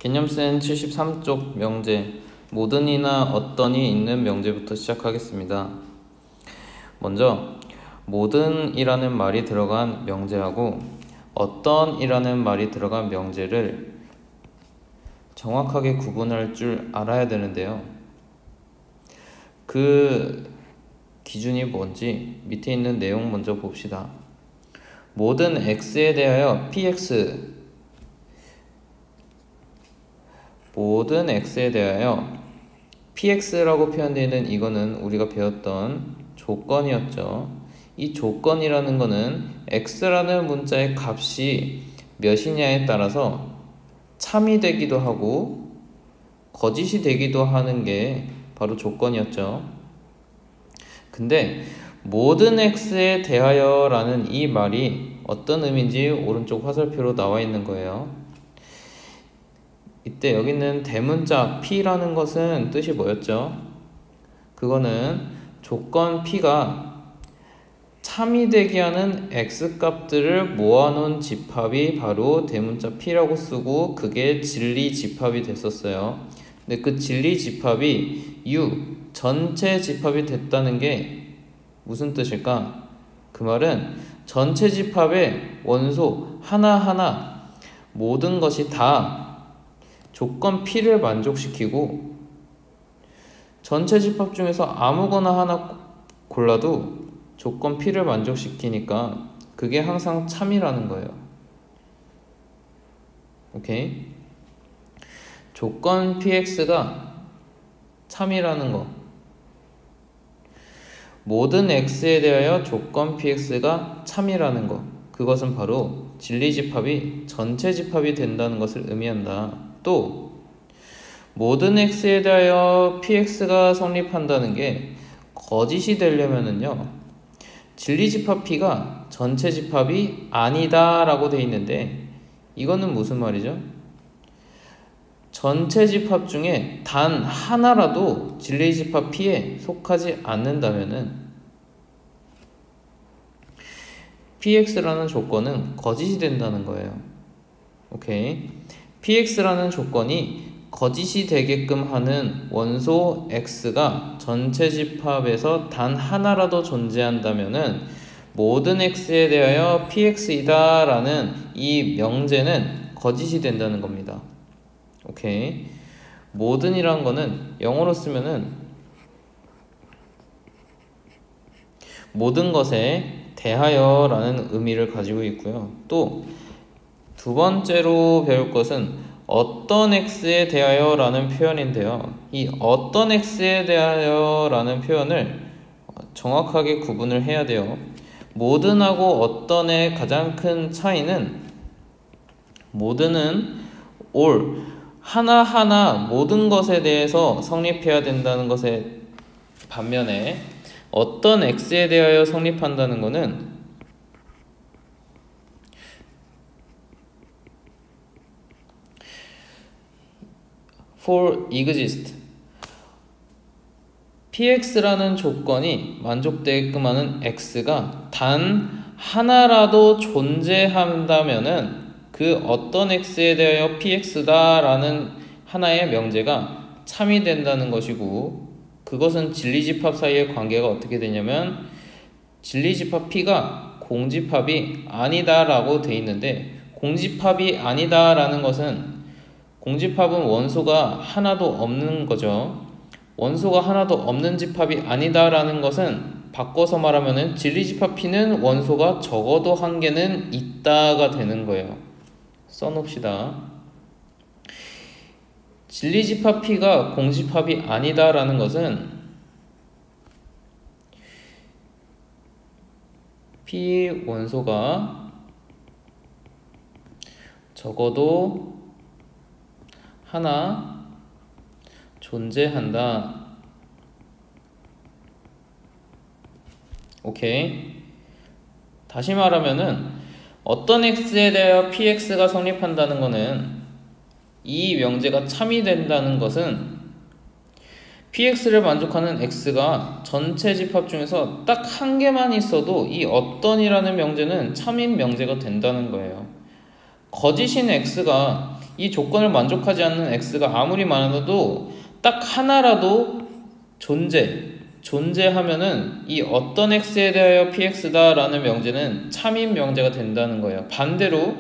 개념센 73쪽 명제, 모든이나 어떤이 있는 명제부터 시작하겠습니다. 먼저 모든이라는 말이 들어간 명제하고 어떤이라는 말이 들어간 명제를 정확하게 구분할 줄 알아야 되는데요. 그 기준이 뭔지 밑에 있는 내용 먼저 봅시다. 모든 x에 대하여 px, 모든 x에 대하여 px라고 표현되어 있는 이거는 우리가 배웠던 조건이었죠. 이 조건이라는 거는 x라는 문자의 값이 몇이냐에 따라서 참이 되기도 하고 거짓이 되기도 하는 게 바로 조건이었죠. 근데 모든 x에 대하여 라는 이 말이 어떤 의미인지 오른쪽 화살표로 나와 있는 거예요. 이때 여기 있는 대문자 P라는 것은 뜻이 뭐였죠? 그거는 조건 P가 참이 되게 하는 X값들을 모아놓은 집합이 바로 대문자 P라고 쓰고 그게 진리 집합이 됐었어요. 근데 그 진리 집합이 U, 전체 집합이 됐다는 게 무슨 뜻일까? 그 말은 전체 집합의 원소 하나하나 모든 것이 다 조건 P를 만족시키고 전체 집합 중에서 아무거나 하나 골라도 조건 P를 만족시키니까 그게 항상 참이라는 거예요. 오케이? 조건 PX가 참이라는 거. 모든 X에 대하여 조건 PX가 참이라는 거. 그것은 바로 진리 집합이 전체 집합이 된다는 것을 의미한다. 또 모든 x에 대하여 px가 성립한다는 게 거짓이 되려면은요, 진리 집합 p가 전체 집합이 아니다 라고 돼 있는데 이거는 무슨 말이죠? 전체 집합 중에 단 하나라도 진리 집합 p에 속하지 않는다면은 px라는 조건은 거짓이 된다는 거예요. 오케이? px라는 조건이 거짓이 되게끔 하는 원소 x가 전체 집합에서 단 하나라도 존재한다면은 모든 x에 대하여 px이다 라는 이 명제는 거짓이 된다는 겁니다. 오케이. 모든이란 거는 영어로 쓰면은 모든 것에 대하여 라는 의미를 가지고 있고요. 또 두 번째로 배울 것은 어떤 x에 대하여 라는 표현인데요. 이 어떤 x에 대하여 라는 표현을 정확하게 구분을 해야 돼요. 모든하고 어떤의 가장 큰 차이는 모든은 all, 하나하나 모든 것에 대해서 성립해야 된다는 것에 반면에 어떤 x에 대하여 성립한다는 것은 for exist, px라는 조건이 만족되게끔 하는 x가 단 하나라도 존재한다면은 그 어떤 x에 대하여 px다 라는 하나의 명제가 참이 된다는 것이고, 그것은 진리집합 사이의 관계가 어떻게 되냐면 진리집합 p가 공집합이 아니다 라고 돼 있는데, 공집합이 아니다 라는 것은 공집합은 원소가 하나도 없는 거죠. 원소가 하나도 없는 집합이 아니다 라는 것은 바꿔서 말하면 진리집합 P는 원소가 적어도 한 개는 있다가 되는 거예요. 써놓읍시다. 진리집합 P가 공집합이 아니다 라는 것은 P 원소가 적어도 하나 존재한다. 오케이. 다시 말하면은 어떤 x에 대하여 px가 성립한다는 것은 이 명제가 참이 된다는 것은 px를 만족하는 x가 전체 집합 중에서 딱 한 개만 있어도 이 어떤이라는 명제는 참인 명제가 된다는 거예요. 거짓인 x가 이 조건을 만족하지 않는 x가 아무리 많아도 딱 하나라도 존재하면은 이 어떤 x에 대하여 px다 라는 명제는 참인 명제가 된다는 거예요. 반대로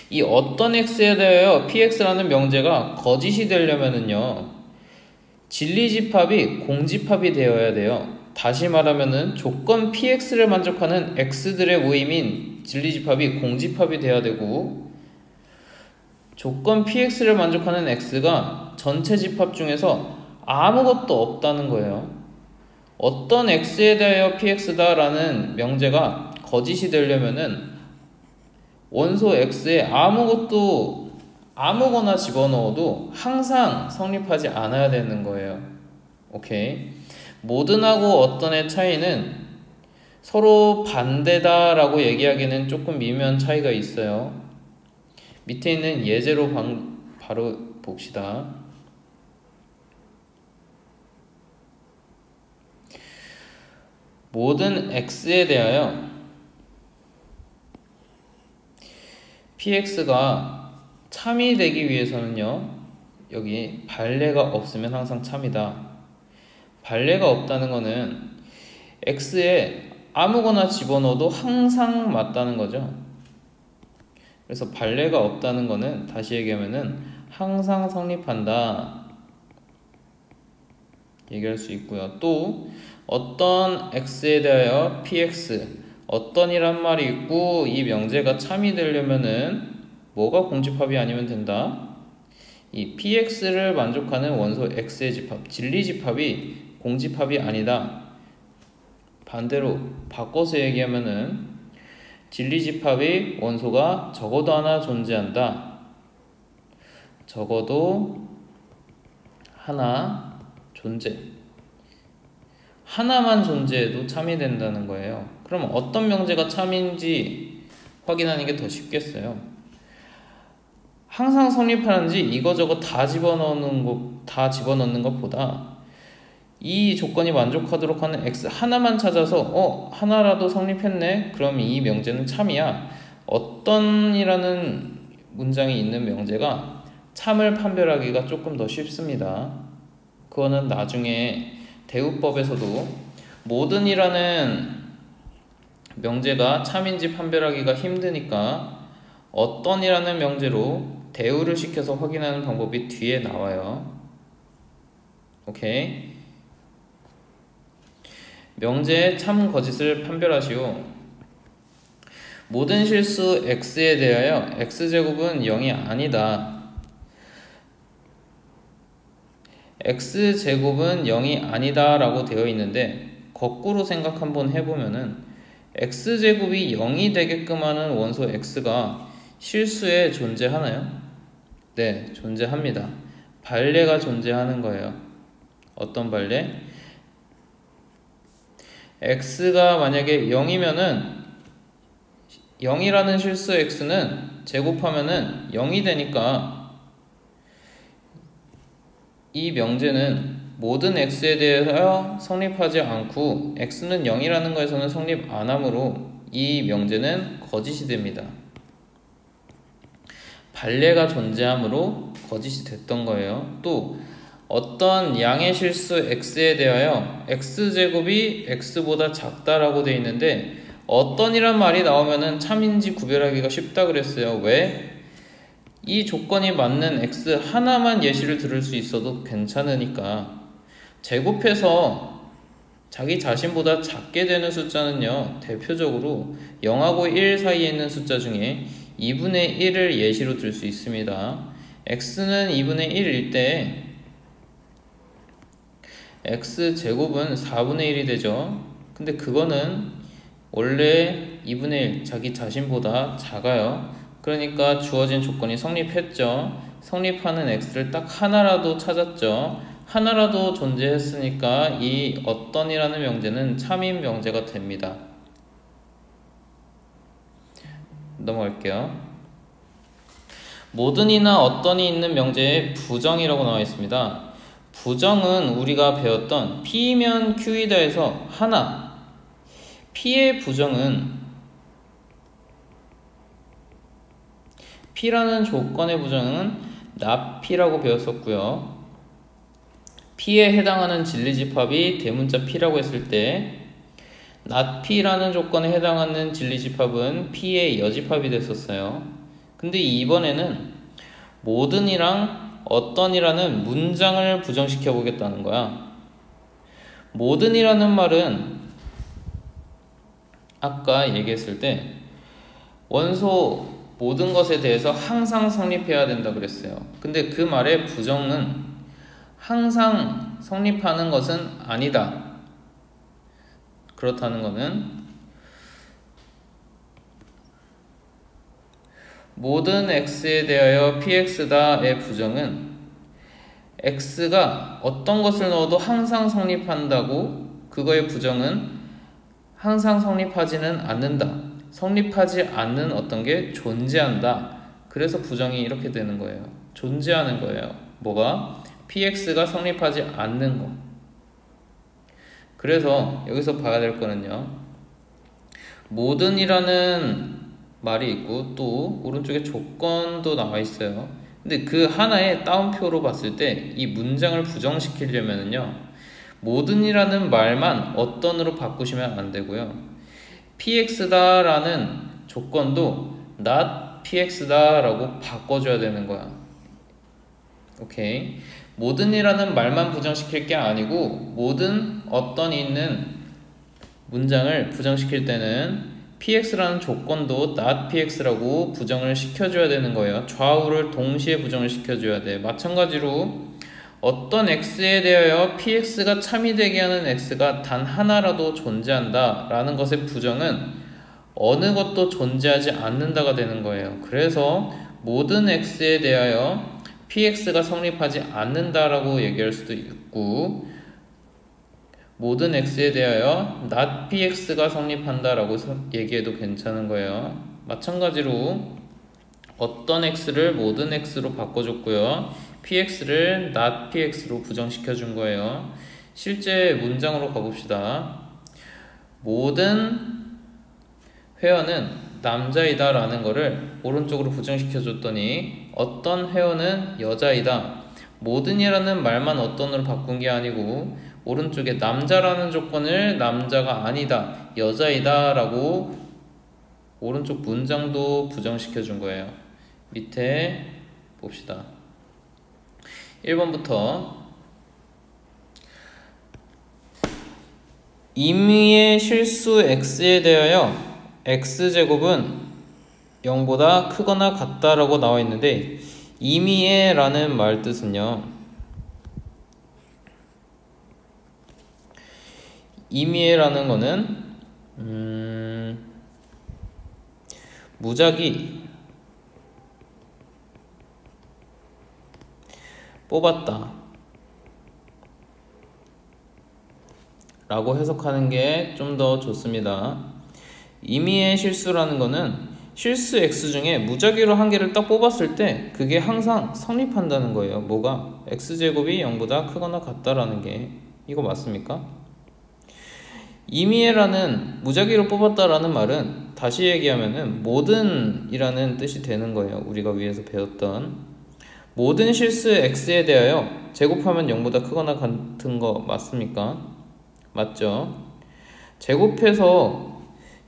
이 어떤 x에 대하여 px라는 명제가 거짓이 되려면은요, 진리집합이 공집합이 되어야 돼요. 다시 말하면은 조건 px를 만족하는 x들의 모임인 진리집합이 공집합이 되어야 되고, 조건 px를 만족하는 x가 전체 집합 중에서 아무것도 없다는 거예요. 어떤 x에 대하여 px다 라는 명제가 거짓이 되려면은 원소 x에 아무거나 집어넣어도 항상 성립하지 않아야 되는 거예요. 오케이. 모든하고 어떤의 차이는 서로 반대다 라고 얘기하기는 조금 미묘한 차이가 있어요. 밑에 있는 예제로 바로 봅시다. 모든 x에 대하여 px가 참이 되기 위해서는요, 여기 반례가 없으면 항상 참이다. 반례가 없다는 거는 x에 아무거나 집어넣어도 항상 맞다는 거죠. 그래서 반례가 없다는 거는 다시 얘기하면은 항상 성립한다 얘기할 수 있고요. 또 어떤 x에 대하여 px, 어떤이란 말이 있고 이 명제가 참이 되려면은 뭐가 공집합이 아니면 된다? 이 px를 만족하는 원소 x의 집합, 진리집합이 공집합이 아니다. 반대로 바꿔서 얘기하면은 진리집합이 원소가 적어도 하나 존재한다. 적어도 하나 하나만 존재해도 참이 된다는 거예요. 그럼 어떤 명제가 참인지 확인하는 게 더 쉽겠어요. 항상 성립하는지 이거저거 다 집어넣는 것보다 이 조건이 만족하도록 하는 x 하나만 찾아서 하나라도 성립했네? 그럼 이 명제는 참이야. 어떤이라는 문장이 있는 명제가 참을 판별하기가 조금 더 쉽습니다. 그거는 나중에 대우법에서도 모든이라는 명제가 참인지 판별하기가 힘드니까 어떤이라는 명제로 대우를 시켜서 확인하는 방법이 뒤에 나와요. 오케이. 명제의 참 거짓을 판별하시오. 모든 실수 x에 대하여 x제곱은 0이 아니다. x제곱은 0이 아니다 라고 되어 있는데 거꾸로 생각 한번 해보면은 x제곱이 0이 되게끔 하는 원소 x가 실수에 존재하나요? 네, 존재합니다. 반례가 존재하는 거예요. 어떤 반례? x가 만약에 0이면은 0이라는 실수 x는 제곱하면은 0이 되니까 이 명제는 모든 x에 대하여 성립하지 않고 x는 0이라는 거에서는 성립 안 하므로 이 명제는 거짓이 됩니다. 반례가 존재하므로 거짓이 됐던 거예요. 또 어떤 양의 실수 x에 대하여 x제곱이 x보다 작다라고 되어 있는데 어떤이란 말이 나오면은 참인지 구별하기가 쉽다 그랬어요. 왜? 이 조건이 맞는 x 하나만 예시를 들을 수 있어도 괜찮으니까. 제곱해서 자기 자신보다 작게 되는 숫자는요, 대표적으로 0하고 1 사이에 있는 숫자 중에 2분의 1을 예시로 들 수 있습니다. x는 2분의 1일 때 x제곱은 4분의 1이 되죠. 근데 그거는 원래 2분의 1, 자기 자신보다 작아요. 그러니까 주어진 조건이 성립했죠. 성립하는 x를 딱 하나라도 찾았죠. 하나라도 존재했으니까 이 어떤이라는 명제는 참인 명제가 됩니다. 넘어갈게요. 모든이나 어떤이 있는 명제에 부정이라고 나와 있습니다. 부정은 우리가 배웠던 P면 Q이다에서 하나, P의 부정은 P라는 조건의 부정은 not P라고 배웠었고요. P에 해당하는 진리집합이 대문자 P라고 했을 때 not P라는 조건에 해당하는 진리집합은 P의 여집합이 됐었어요. 근데 이번에는 모든이랑 어떤이라는 문장을 부정시켜 보겠다는 거야. 모든이라는 말은 아까 얘기했을 때 원소 모든 것에 대해서 항상 성립해야 된다 그랬어요. 근데 그 말의 부정은 항상 성립하는 것은 아니다. 그렇다는 것은 모든 x에 대하여 px다의 부정은 x가 어떤 것을 넣어도 항상 성립한다고, 그거의 부정은 항상 성립하지는 않는다. 성립하지 않는 어떤 게 존재한다. 그래서 부정이 이렇게 되는 거예요. 존재하는 거예요. 뭐가? px가 성립하지 않는 거. 그래서 여기서 봐야 될 거는요, 모든이라는 말이 있고 또 오른쪽에 조건도 나와 있어요. 근데 그 하나의 따옴표로 봤을 때 이 문장을 부정시키려면요, 모든이라는 말만 어떤으로 바꾸시면 안 되고요, px다 라는 조건도 not px다 라고 바꿔줘야 되는 거야. 오케이. 모든이라는 말만 부정시킬 게 아니고 모든 어떤 있는 문장을 부정시킬 때는 px라는 조건도 not px라고 부정을 시켜줘야 되는 거예요. 좌우를 동시에 부정을 시켜줘야 돼. 마찬가지로 어떤 x에 대하여 px가 참이되게 하는 x가 단 하나라도 존재한다 라는 것의 부정은 어느 것도 존재하지 않는다가 되는 거예요. 그래서 모든 x에 대하여 px가 성립하지 않는다라고 얘기할 수도 있고, 모든 x에 대하여 not px가 성립한다라고 얘기해도 괜찮은 거예요. 마찬가지로 어떤 x를 모든 x로 바꿔줬고요, px를 not px로 부정시켜 준 거예요. 실제 문장으로 가봅시다. 모든 회원은 남자이다 라는 거를 오른쪽으로 부정시켜 줬더니 어떤 회원은 여자이다. 모든이라는 말만 어떤으로 바꾼 게 아니고 오른쪽에 남자라는 조건을 남자가 아니다, 여자이다 라고 오른쪽 문장도 부정시켜 준 거예요. 밑에 봅시다. 1번부터 임의의 실수 x에 대하여 x제곱은 0보다 크거나 같다라고 나와 있는데, 임의의 라는 말 뜻은요, 임의의 라는 거는 무작위 뽑았다 라고 해석하는 게 좀 더 좋습니다. 임의의 실수라는 거는 실수 x 중에 무작위로 한 개를 딱 뽑았을 때 그게 항상 성립한다는 거예요. 뭐가? x제곱이 0보다 크거나 같다라는 게. 이거 맞습니까? 임의라는 무작위로 뽑았다라는 말은 다시 얘기하면은 모든이라는 뜻이 되는 거예요. 우리가 위에서 배웠던 모든 실수 x에 대하여 제곱하면 0보다 크거나 같은 거 맞습니까? 맞죠? 제곱해서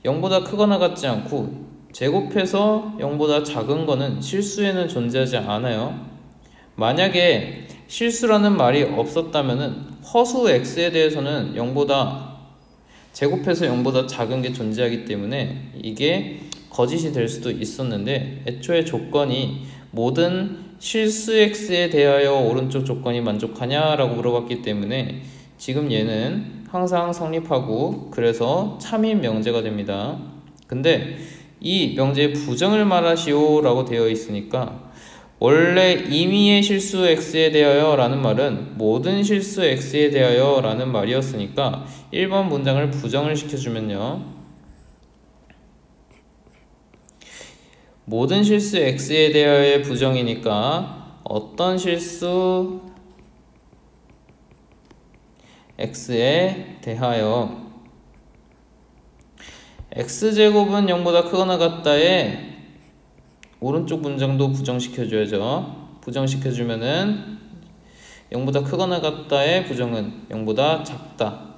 0보다 크거나 같지 않고 제곱해서 0보다 작은 거는 실수에는 존재하지 않아요. 만약에 실수라는 말이 없었다면은 허수 x에 대해서는 0보다 제곱해서 0보다 작은 게 존재하기 때문에 이게 거짓이 될 수도 있었는데, 애초에 조건이 모든 실수 x에 대하여 오른쪽 조건이 만족하냐 라고 물어봤기 때문에 지금 얘는 항상 성립하고 그래서 참인 명제가 됩니다. 근데 이 명제의 부정을 말하시오 라고 되어 있으니까 원래 임의의 실수 x에 대하여 라는 말은 모든 실수 x에 대하여 라는 말이었으니까 1번 문장을 부정을 시켜주면요, 모든 실수 x에 대하여의 부정이니까 어떤 실수 x에 대하여 x제곱은 0보다 크거나 같다에 오른쪽 문장도 부정시켜줘야죠. 부정시켜주면은 0보다 크거나 같다의 부정은 0보다 작다.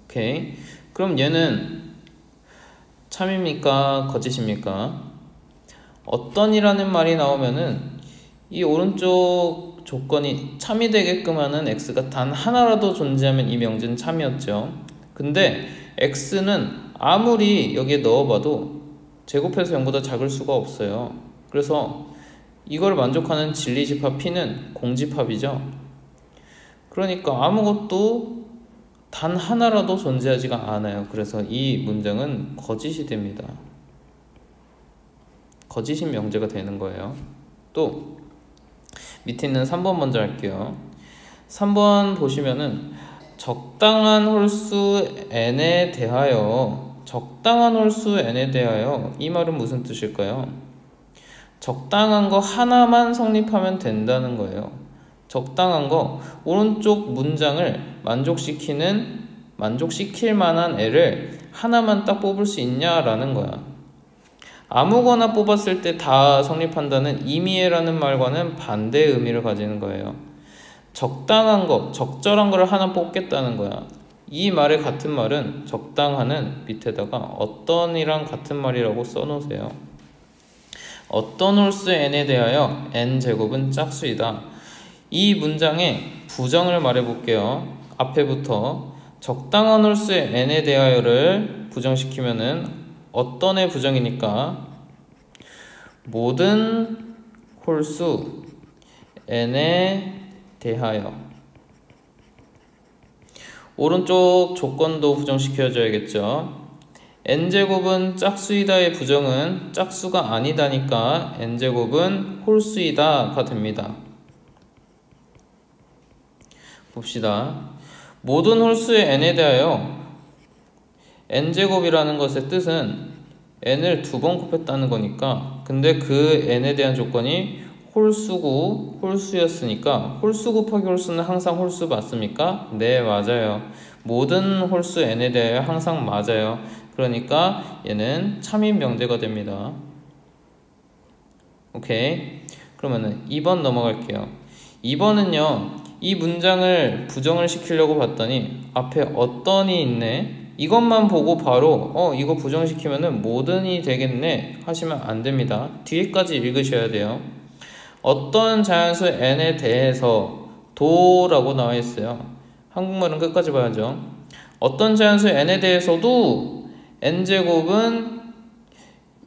오케이. 그럼 얘는 참입니까? 거짓입니까? 어떤이라는 말이 나오면은 이 오른쪽 조건이 참이 되게끔 하는 x가 단 하나라도 존재하면 이 명제는 참이었죠. 근데 x는 아무리 여기에 넣어봐도 제곱해서 0보다 작을 수가 없어요. 그래서 이걸 만족하는 진리집합 p는 공집합이죠. 그러니까 아무것도 단 하나라도 존재하지가 않아요. 그래서 이 문장은 거짓이 됩니다. 거짓인 명제가 되는 거예요. 또 밑에 있는 3번 먼저 할게요. 3번 보시면은 적당한 홀수 n에 대하여, 적당한 홀수 n에 대하여, 이 말은 무슨 뜻일까요? 적당한 거 하나만 성립하면 된다는 거예요. 적당한 거, 오른쪽 문장을 만족시킬 만한 애를 하나만 딱 뽑을 수 있냐라는 거야. 아무거나 뽑았을 때 다 성립한다는 임의애라는 말과는 반대의 의미를 가지는 거예요. 적당한 거, 적절한 거를 하나 뽑겠다는 거야. 이 말의 같은 말은 적당한은 밑에다가 어떤이랑 같은 말이라고 써놓으세요. 어떤 홀수 n에 대하여 n제곱은 짝수이다. 이 문장의 부정을 말해볼게요. 앞에부터 적당한 홀수 n에 대하여를 부정시키면은 어떤의 부정이니까 모든 홀수 n에 대하여, 오른쪽 조건도 부정시켜줘야겠죠. n제곱은 짝수이다의 부정은 짝수가 아니다니까 n제곱은 홀수이다가 됩니다. 봅시다. 모든 홀수의 n에 대하여, n제곱이라는 것의 뜻은 n을 2번 곱했다는 거니까, 근데 그 n에 대한 조건이 홀수고 홀수였으니까 홀수 곱하기 홀수는 항상 홀수 맞습니까? 네, 맞아요. 모든 홀수 n에 대하여 항상 맞아요. 그러니까 얘는 참인 명제가 됩니다. 오케이. 그러면은 2번 넘어갈게요. 2번은요, 이 문장을 부정을 시키려고 봤더니 앞에 어떤이 있네. 이것만 보고 바로 이거 부정시키면은 모든이 되겠네 하시면 안 됩니다. 뒤에까지 읽으셔야 돼요. 어떤 자연수 n에 대해서 도라고 나와 있어요. 한국말은 끝까지 봐야죠. 어떤 자연수 n에 대해서도 n제곱은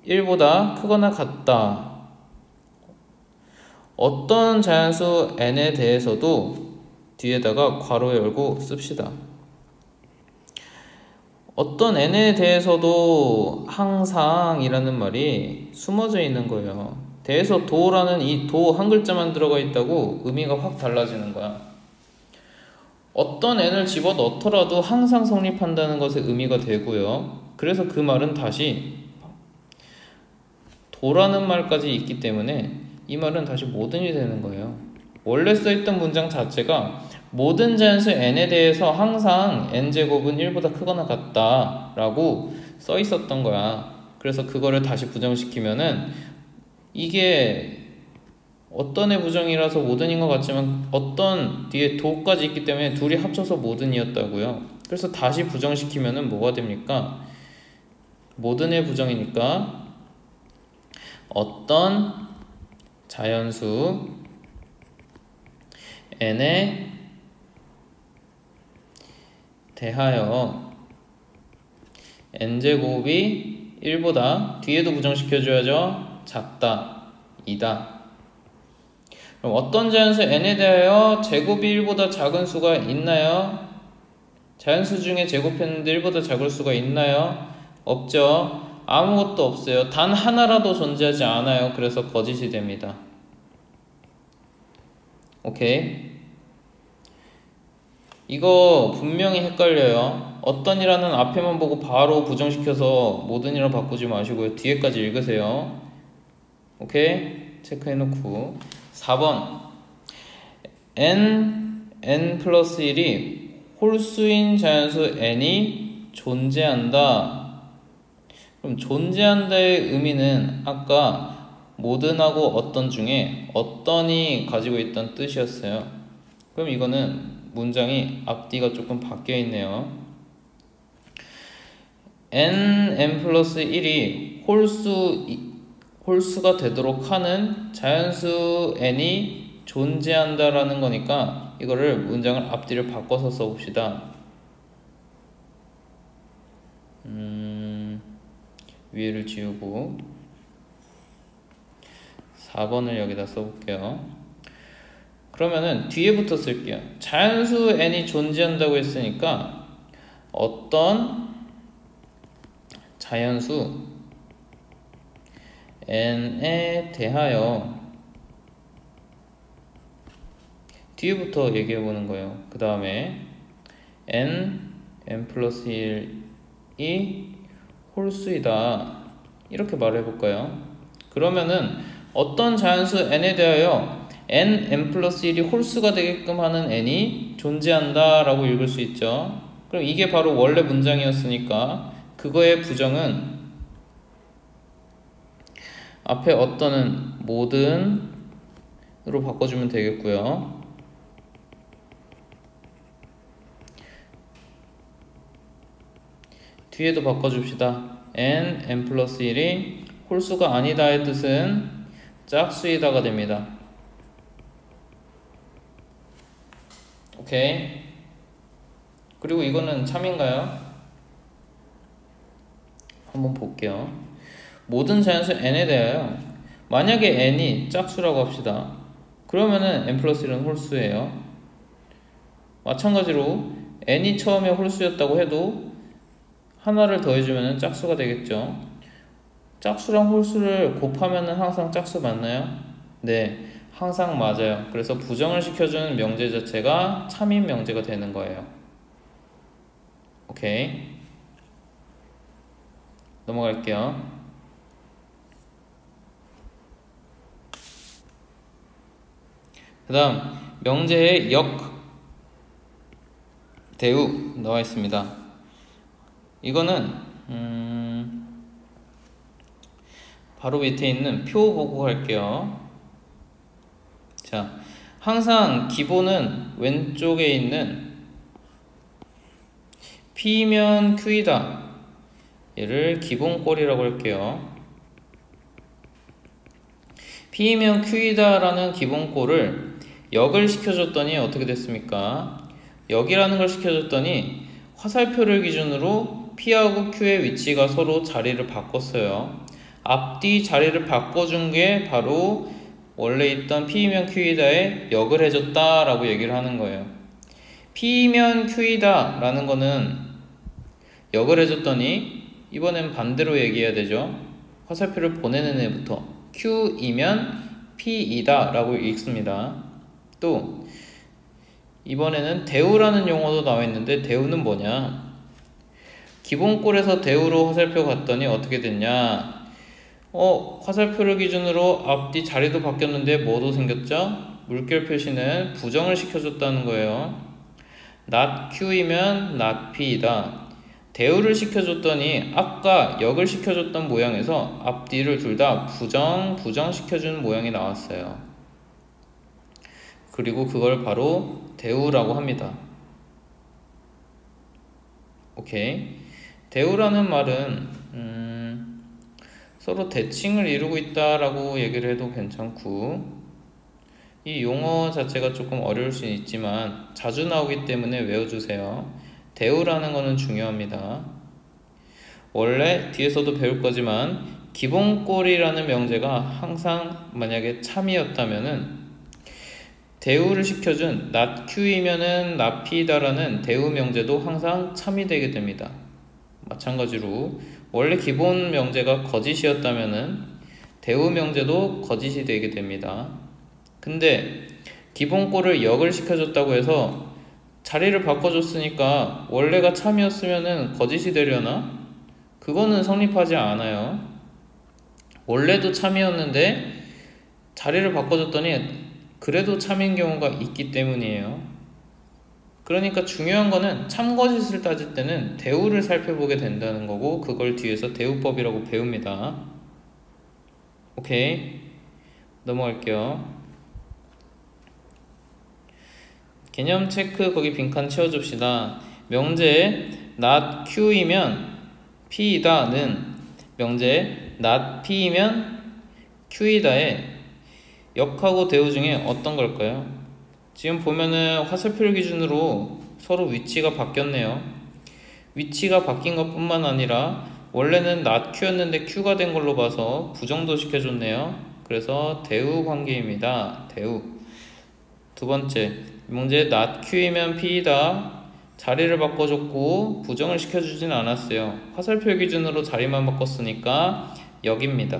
1보다 크거나 같다. 어떤 자연수 n에 대해서도 뒤에다가 괄호 열고 씁시다. 어떤 n에 대해서도 항상 이라는 말이 숨어져 있는 거예요. 대해서 도라는 이 도 한 글자만 들어가 있다고 의미가 확 달라지는 거야. 어떤 n을 집어넣더라도 항상 성립한다는 것의 의미가 되고요. 그래서 그 말은 다시 도라는 말까지 있기 때문에 이 말은 다시 모든이 되는 거예요. 원래 써있던 문장 자체가 모든 자연수 n에 대해서 항상 n제곱은 1보다 크거나 같다 라고 써 있었던 거야. 그래서 그거를 다시 부정시키면은 이게 어떤의 부정이라서 모든인 것 같지만 어떤 뒤에 도까지 있기 때문에 둘이 합쳐서 모든이었다고요. 그래서 다시 부정시키면은 뭐가 됩니까? 모든의 부정이니까 어떤 자연수 n에 대하여 n제곱이 1보다, 뒤에도 부정시켜줘야죠. 작다, 이다. 그럼 어떤 자연수 n에 대하여 제곱이 1보다 작은 수가 있나요? 자연수 중에 제곱했는데 1보다 작을 수가 있나요? 없죠. 아무것도 없어요. 단 하나라도 존재하지 않아요. 그래서 거짓이 됩니다. 오케이. 이거 분명히 헷갈려요. 어떤이라는 앞에만 보고 바로 부정시켜서 모든이라 바꾸지 마시고요. 뒤에까지 읽으세요. 오케이? 체크해놓고 4번 n 플러스 1이 홀수인 자연수 n이 존재한다. 그럼 존재한다의 의미는 아까 모든하고 어떤 중에 어떤이 가지고 있던 뜻이었어요. 그럼 이거는 문장이 앞뒤가 조금 바뀌어 있네요. n 플러스 1이 홀수가 되도록 하는 자연수 n이 존재한다라는 거니까 이거를 문장을 앞뒤를 바꿔서 써봅시다. 위에를 지우고 4번을 여기다 써볼게요. 그러면은 뒤에부터 쓸게요. 자연수 n이 존재한다고 했으니까 어떤 자연수 n에 대하여 뒤에부터 얘기해보는 거예요. 그 다음에 n 플러스 1이 홀수이다 이렇게 말해볼까요? 그러면은 어떤 자연수 n에 대하여 n 플러스 1이 홀수가 되게끔 하는 n이 존재한다 라고 읽을 수 있죠. 그럼 이게 바로 원래 문장이었으니까 그거의 부정은 앞에 어떤은 모든으로 바꿔주면 되겠고요. 뒤에도 바꿔줍시다. n 플러스 1이 홀수가 아니다의 뜻은 짝수이다가 됩니다. 오케이. 그리고 이거는 참인가요? 한번 볼게요. 모든 자연수 n에 대하여 만약에 n이 짝수라고 합시다. 그러면은 n 플러스 1은 홀수예요. 마찬가지로 n이 처음에 홀수였다고 해도 하나를 더해주면 짝수가 되겠죠. 짝수랑 홀수를 곱하면 항상 짝수 맞나요? 네, 항상 맞아요. 그래서 부정을 시켜주는 명제 자체가 참인 명제가 되는 거예요. 오케이. 넘어갈게요. 그 다음 명제의 역, 대우 나와 있습니다. 이거는 바로 밑에 있는 표 보고 갈게요. 자, 항상 기본은 왼쪽에 있는 P면 Q이다. 얘를 기본꼴이라고 할게요. P면 Q이다 라는 기본꼴을 역을 시켜줬더니 어떻게 됐습니까? 역이라는 걸 시켜줬더니 화살표를 기준으로 P하고 Q의 위치가 서로 자리를 바꿨어요. 앞뒤 자리를 바꿔준 게 바로 원래 있던 P면 Q이다에 역을 해줬다 라고 얘기를 하는 거예요. P면 Q이다 라는 거는 역을 해줬더니 이번엔 반대로 얘기해야 되죠. 화살표를 보내는 애부터 Q이면 P이다 라고 읽습니다. 또 이번에는 대우라는 용어도 나와 있는데 대우는 뭐냐? 기본꼴에서 대우로 화살표 갔더니 어떻게 됐냐? 화살표를 기준으로 앞뒤 자리도 바뀌었는데 뭐도 생겼죠? 물결 표시는 부정을 시켜줬다는 거예요. not Q이면 not P이다. 대우를 시켜줬더니 아까 역을 시켜줬던 모양에서 앞뒤를 둘 다 부정시켜주는 모양이 나왔어요. 그리고 그걸 바로 대우라고 합니다. 오케이. 대우라는 말은 서로 대칭을 이루고 있다라고 얘기를 해도 괜찮고, 이 용어 자체가 조금 어려울 수는 있지만 자주 나오기 때문에 외워주세요. 대우라는 거는 중요합니다. 원래 뒤에서도 배울 거지만 기본꼴이라는 명제가 항상 만약에 참이었다면은 대우를 시켜준 not Q이면은 not P다라는 대우 명제도 항상 참이 되게 됩니다. 마찬가지로 원래 기본 명제가 거짓이었다면은 대우 명제도 거짓이 되게 됩니다. 근데 기본꼴을 역을 시켜줬다고 해서 자리를 바꿔줬으니까 원래가 참이었으면은 거짓이 되려나? 그거는 성립하지 않아요. 원래도 참이었는데 자리를 바꿔줬더니 그래도 참인 경우가 있기 때문이에요. 그러니까 중요한 거는 참거짓을 따질 때는 대우를 살펴보게 된다는 거고, 그걸 뒤에서 대우법이라고 배웁니다. 오케이, 넘어갈게요. 개념 체크, 거기 빈칸 채워줍시다. 명제 not q이면 p이다는 명제 not p이면 q이다의 역하고 대우 중에 어떤 걸까요? 지금 보면은 화살표를 기준으로 서로 위치가 바뀌었네요. 위치가 바뀐 것 뿐만 아니라 원래는 not q였는데 q가 된 걸로 봐서 부정도 시켜줬네요. 그래서 대우 관계입니다. 대우. 두 번째, 문제 not q이면 p이다. 자리를 바꿔줬고 부정을 시켜주진 않았어요. 화살표 기준으로 자리만 바꿨으니까 여기입니다.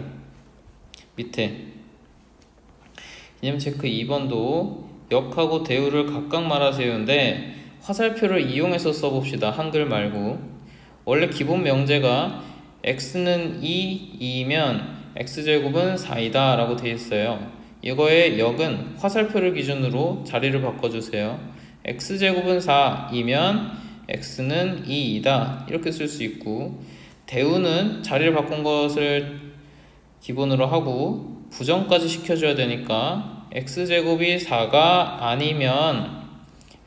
밑에 개념 체크 2번도 역하고 대우를 각각 말하세요인데 화살표를 이용해서 써봅시다. 한글 말고. 원래 기본 명제가 x는 2이면 x제곱은 4이다 라고 되어 있어요. 이거의 역은 화살표를 기준으로 자리를 바꿔주세요. x제곱은 4이면 x는 2이다 이렇게 쓸 수 있고, 대우는 자리를 바꾼 것을 기본으로 하고 부정까지 시켜줘야 되니까 x제곱이 4가 아니면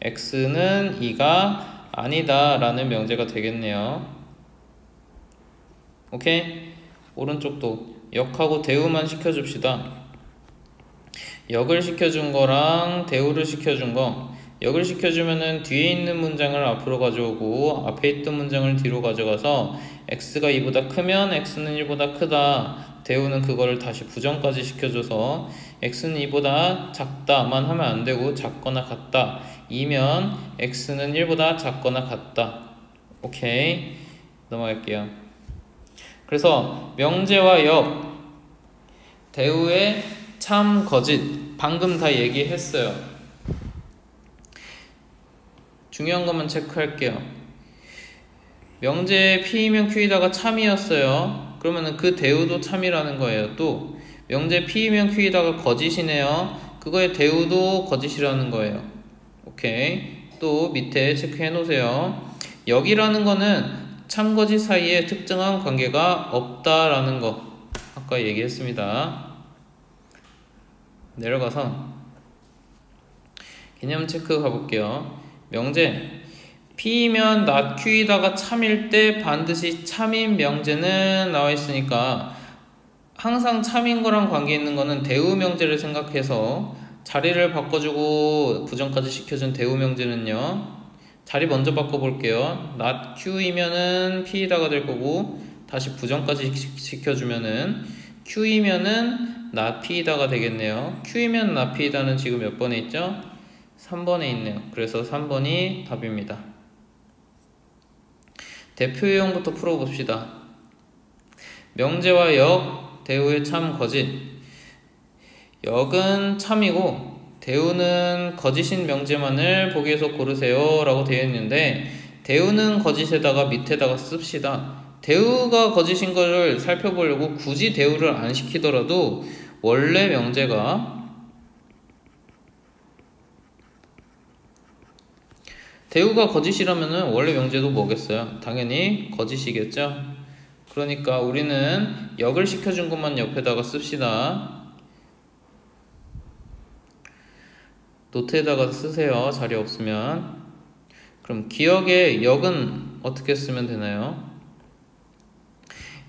x는 2가 아니다 라는 명제가 되겠네요. 오케이? 오른쪽도 역하고 대우만 시켜줍시다. 역을 시켜준 거랑 대우를 시켜준 거, 역을 시켜주면은 뒤에 있는 문장을 앞으로 가져오고 앞에 있던 문장을 뒤로 가져가서 x가 2보다 크면 x는 1보다 크다, 대우는 그거를 다시 부정까지 시켜줘서 x는 2보다 작다만 하면 안되고 작거나 같다 이면 x는 1보다 작거나 같다. 오케이, 넘어갈게요. 그래서 명제와 역, 대우의 참 거짓 방금 다 얘기했어요. 중요한 것만 체크할게요. 명제 P이면 Q이다가 참이었어요. 그러면은 그 대우도 참이라는 거예요. 또 명제 P이면 Q이다가 거짓이네요. 그거의 대우도 거짓이라는 거예요. 오케이. 또 밑에 체크해 놓으세요. 역이라는 거는 참거짓 사이에 특정한 관계가 없다라는 거 아까 얘기했습니다. 내려가서 개념 체크 가볼게요. 명제 P이면 not Q이다가 참일 때 반드시 참인 명제는 나와 있으니까 항상 참인 거랑 관계 있는 거는 대우 명제를 생각해서 자리를 바꿔주고 부정까지 시켜준 대우 명제는요, 자리 먼저 바꿔볼게요. not Q이면은 P이다가 될 거고 다시 부정까지 시켜주면은 Q이면은 not P이다가 되겠네요. Q이면 not P이다는 지금 몇 번에 있죠? 3번에 있네요. 그래서 3번이 답입니다. 대표 유형부터 풀어봅시다. 명제와 역, 대우의 참, 거짓. 역은 참이고 대우는 거짓인 명제만을 보기에서 고르세요 라고 되어 있는데, 대우는 거짓에다가 밑에다가 씁시다. 대우가 거짓인 거를 살펴보려고 굳이 대우를 안 시키더라도 원래 명제가 대우가 거짓이라면은 원래 명제도 뭐겠어요? 당연히 거짓이겠죠? 그러니까 우리는 역을 시켜준 것만 옆에다가 씁시다. 노트에다가 쓰세요. 자리 없으면. 그럼 기억의 역은 어떻게 쓰면 되나요?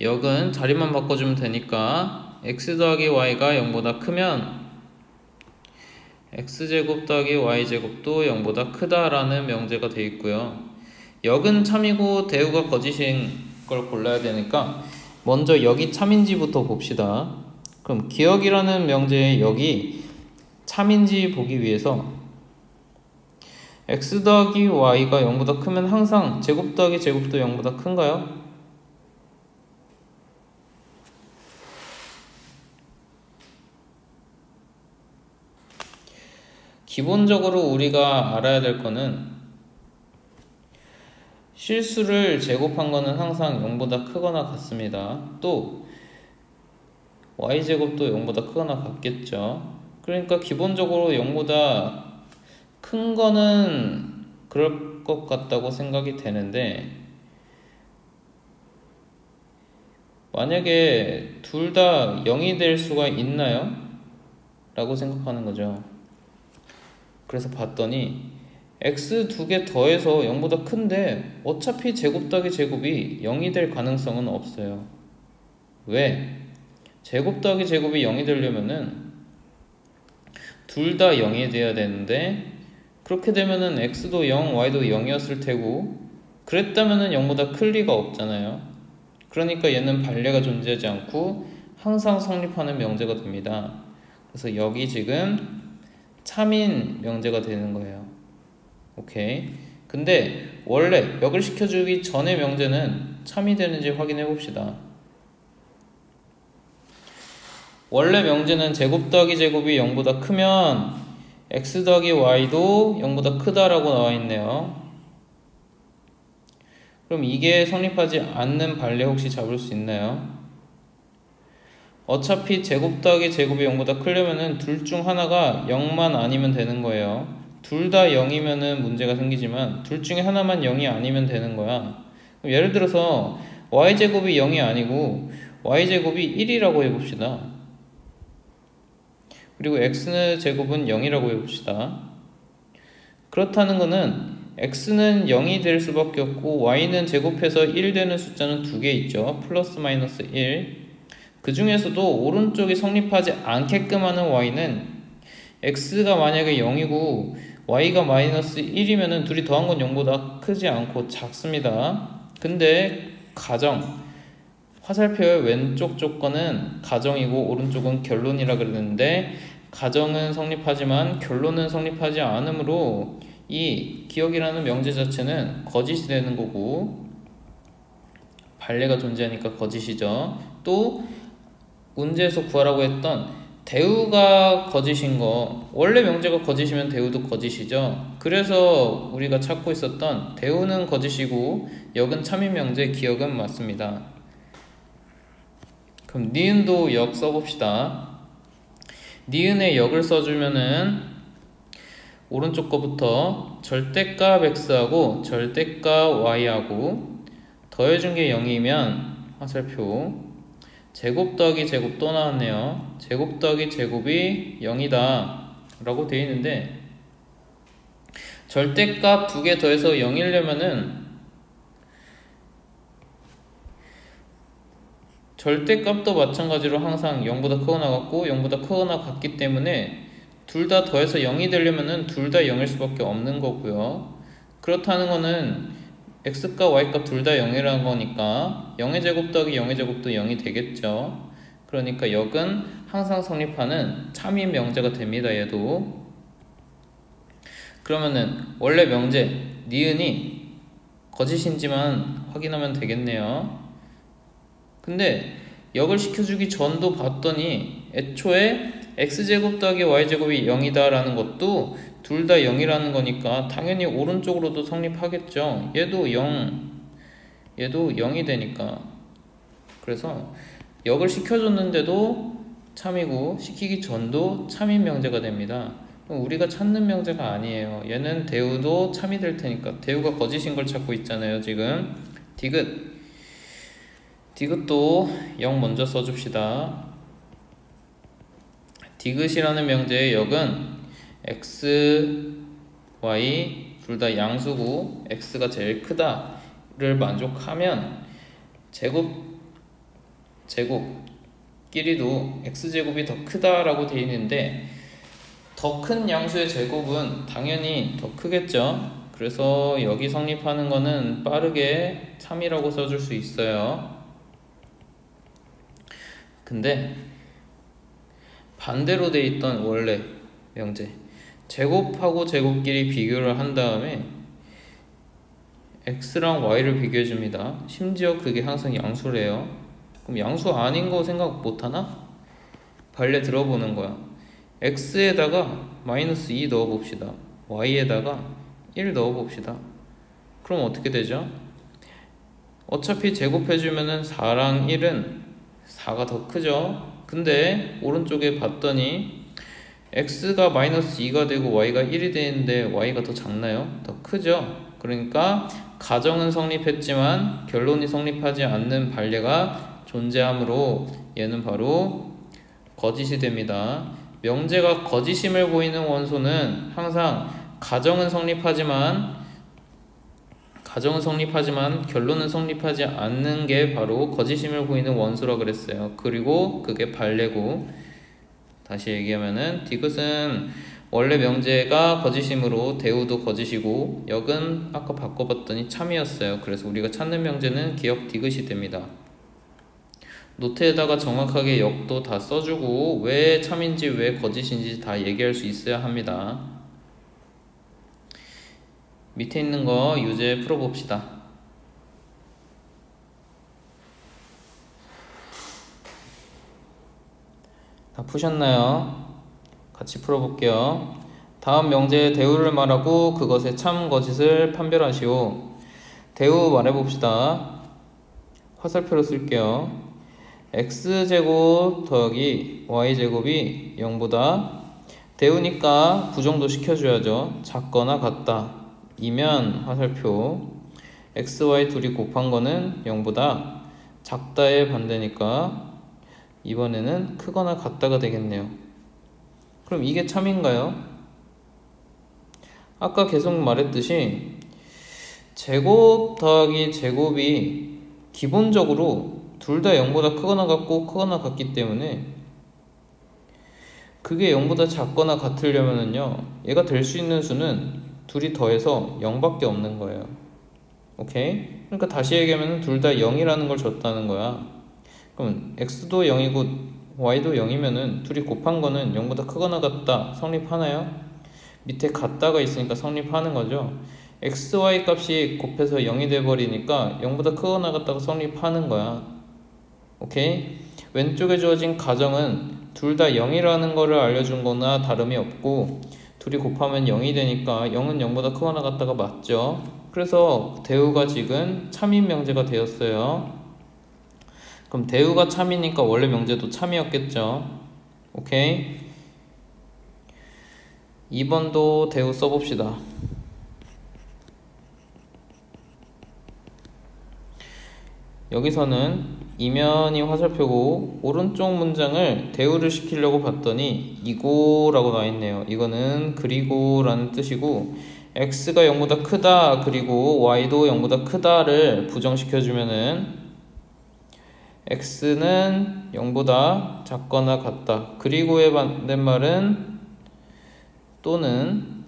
역은 자리만 바꿔주면 되니까 x 더하기 y가 0보다 크면 x제곱 더하기 y제곱도 0보다 크다라는 명제가 되어 있고요. 역은 참이고 대우가 거짓인 걸 골라야 되니까 먼저 역이 참인지부터 봅시다. 그럼 기역이라는 명제의 역이 참인지 보기 위해서 x 더하기 y가 0보다 크면 항상 제곱 더하기 제곱도 0보다 큰가요? 기본적으로 우리가 알아야 될 거는 실수를 제곱한 거는 항상 0보다 크거나 같습니다. 또 y제곱도 0보다 크거나 같겠죠. 그러니까 기본적으로 0보다 큰 거는 그럴 것 같다고 생각이 되는데, 만약에 둘 다 0이 될 수가 있나요? 라고 생각하는 거죠. 그래서 봤더니 x 두 개 더해서 0보다 큰데 어차피 제곱 더하기 제곱이 0이 될 가능성은 없어요. 왜? 제곱 더하기 제곱이 0이 되려면은 둘 다 0이 돼야 되는데, 그렇게 되면은 x도 0, y도 0이었을 테고, 그랬다면은 0보다 클 리가 없잖아요. 그러니까 얘는 반례가 존재하지 않고 항상 성립하는 명제가 됩니다. 그래서 여기 지금 참인 명제가 되는 거예요. 오케이. 근데 원래 역을 시켜주기 전의 명제는 참이 되는지 확인해 봅시다. 원래 명제는 제곱 더하기 제곱이 0보다 크면 x 더하기 y도 0보다 크다라고 나와 있네요. 그럼 이게 성립하지 않는 반례 혹시 잡을 수 있나요? 어차피 제곱 더하기 제곱이 0보다 크려면은 둘 중 하나가 0만 아니면 되는 거예요. 둘 다 0이면은 문제가 생기지만 둘 중에 하나만 0이 아니면 되는 거야. 그럼 예를 들어서 y제곱이 0이 아니고 y제곱이 1이라고 해봅시다. 그리고 x제곱은 0이라고 해봅시다. 그렇다는 거는 x는 0이 될 수밖에 없고 y는 제곱해서 1 되는 숫자는 두 개 있죠. 플러스 마이너스 1. 그 중에서도 오른쪽이 성립하지 않게끔 하는 y는 x가 만약에 0이고 y가 마이너스 1이면 둘이 더한 건 0보다 크지 않고 작습니다. 근데 가정, 화살표의 왼쪽 조건은 가정이고 오른쪽은 결론이라 그러는데, 가정은 성립하지만 결론은 성립하지 않으므로 이 기억이라는 명제 자체는 거짓이 되는 거고, 반례가 존재하니까 거짓이죠. 또 문제에서 구하라고 했던 대우가 거짓인 거, 원래 명제가 거짓이면 대우도 거짓이죠. 그래서 우리가 찾고 있었던 대우는 거짓이고 역은 참인 명제, 기억은 맞습니다. 그럼 니은도 역 써봅시다. 니은에 역을 써주면은 오른쪽 거부터 절대값 x하고 절대값 y하고 더해준 게 0이면 화살표 제곱 더하기 제곱 또 나왔네요. 제곱 더하기 제곱이 0이다 라고 되어 있는데, 절대값 두 개 더해서 0이려면은 절대값도 마찬가지로 항상 0보다 크거나 같고 0보다 크거나 같기 때문에 둘 다 더해서 0이 되려면은 둘 다 0일 수밖에 없는 거고요. 그렇다는 거는 x값 y값 둘 다 0이라는 거니까 0의 제곱 더하기 0의 제곱도 0이 되겠죠. 그러니까 역은 항상 성립하는 참인 명제가 됩니다. 얘도. 그러면은 원래 명제 니은이 거짓인지만 확인하면 되겠네요. 근데 역을 시켜주기 전도 봤더니 애초에 x제곱 더하기 y제곱이 0이다 라는 것도 둘 다 0이라는 거니까 당연히 오른쪽으로도 성립하겠죠. 얘도 0이 되니까. 그래서 역을 시켜줬는데도 참이고 시키기 전도 참인 명제가 됩니다. 우리가 찾는 명제가 아니에요. 얘는 대우도 참이 될 테니까. 대우가 거짓인 걸 찾고 있잖아요 지금. 디귿도 0 먼저 써줍시다. 디귿이라는 명제의 역은 x, y 둘 다 양수고 x가 제일 크다를 만족하면 제곱끼리도 x제곱이 더 크다라고 되어 있는데, 더 큰 양수의 제곱은 당연히 더 크겠죠. 그래서 여기 성립하는 거는 빠르게 3이라고 써줄 수 있어요. 근데 반대로 돼 있던 원래 명제, 제곱하고 제곱끼리 비교를 한 다음에 x랑 y를 비교해 줍니다. 심지어 그게 항상 양수래요. 그럼 양수 아닌 거 생각 못하나? 반례 들어보는 거야. x에다가 마이너스 2 넣어봅시다. y에다가 1 넣어봅시다. 그럼 어떻게 되죠? 어차피 제곱해주면은 4랑 1은 4가 더 크죠? 근데 오른쪽에 봤더니 x가 마이너스 2가 되고 y가 1이 되는데 y가 더 작나요? 더 크죠? 그러니까 가정은 성립했지만 결론이 성립하지 않는 반례가 존재하므로 얘는 바로 거짓이 됩니다. 명제가 거짓임을 보이는 원소는 항상 가정은 성립하지만 결론은 성립하지 않는 게 바로 거짓임을 보이는 원소라 그랬어요. 그리고 그게 반례고, 다시 얘기하면은 디귿은 원래 명제가 거짓이므로 대우도 거짓이고 역은 아까 바꿔봤더니 참이었어요. 그래서 우리가 찾는 명제는 기역 디귿이 됩니다. 노트에다가 정확하게 역도 다 써주고 왜 참인지 왜 거짓인지 다 얘기할 수 있어야 합니다. 밑에 있는 거 유제 풀어봅시다. 다 푸셨나요? 같이 풀어볼게요. 다음 명제의 대우를 말하고 그것의 참 거짓을 판별하시오. 대우 말해봅시다. 화살표로 쓸게요. x제곱 더하기 y제곱이 0보다 대우니까 부정도 시켜줘야죠. 작거나 같다 이면 화살표, xy 둘이 곱한 거는 0보다 작다의 반대니까 이번에는 크거나 같다가 되겠네요. 그럼 이게 참인가요? 아까 계속 말했듯이 제곱 더하기 제곱이 기본적으로 둘 다 0보다 크거나 같고 크거나 같기 때문에 그게 0보다 작거나 같으려면은요, 얘가 될 수 있는 수는 둘이 더해서 0밖에 없는 거예요. 오케이? 그러니까 다시 얘기하면 둘 다 0이라는 걸 줬다는 거야. 그럼 x도 0이고 y도 0이면은 둘이 곱한 거는 0보다 크거나 같다 성립하나요? 밑에 같다가 있으니까 성립하는 거죠. x, y 값이 곱해서 0이 돼버리니까 0보다 크거나 같다가 성립하는 거야. 오케이? 왼쪽에 주어진 가정은 둘 다 0이라는 거를 알려준 거나 다름이 없고 둘이 곱하면 0이 되니까 0은 0보다 크거나 같다가 맞죠. 그래서 대우가 지금 참인 명제가 되었어요. 그럼 대우가 참이니까 원래 명제도 참이었겠죠. 오케이? 2번도 대우 써봅시다. 여기서는 이면이 화살표고 오른쪽 문장을 대우를 시키려고 봤더니 이고라고 나와있네요. 이거는 그리고 라는 뜻이고 x가 0보다 크다 그리고 y도 0보다 크다를 부정시켜주면은 x는 0보다 작거나 같다. 그리고의 반대말은 또는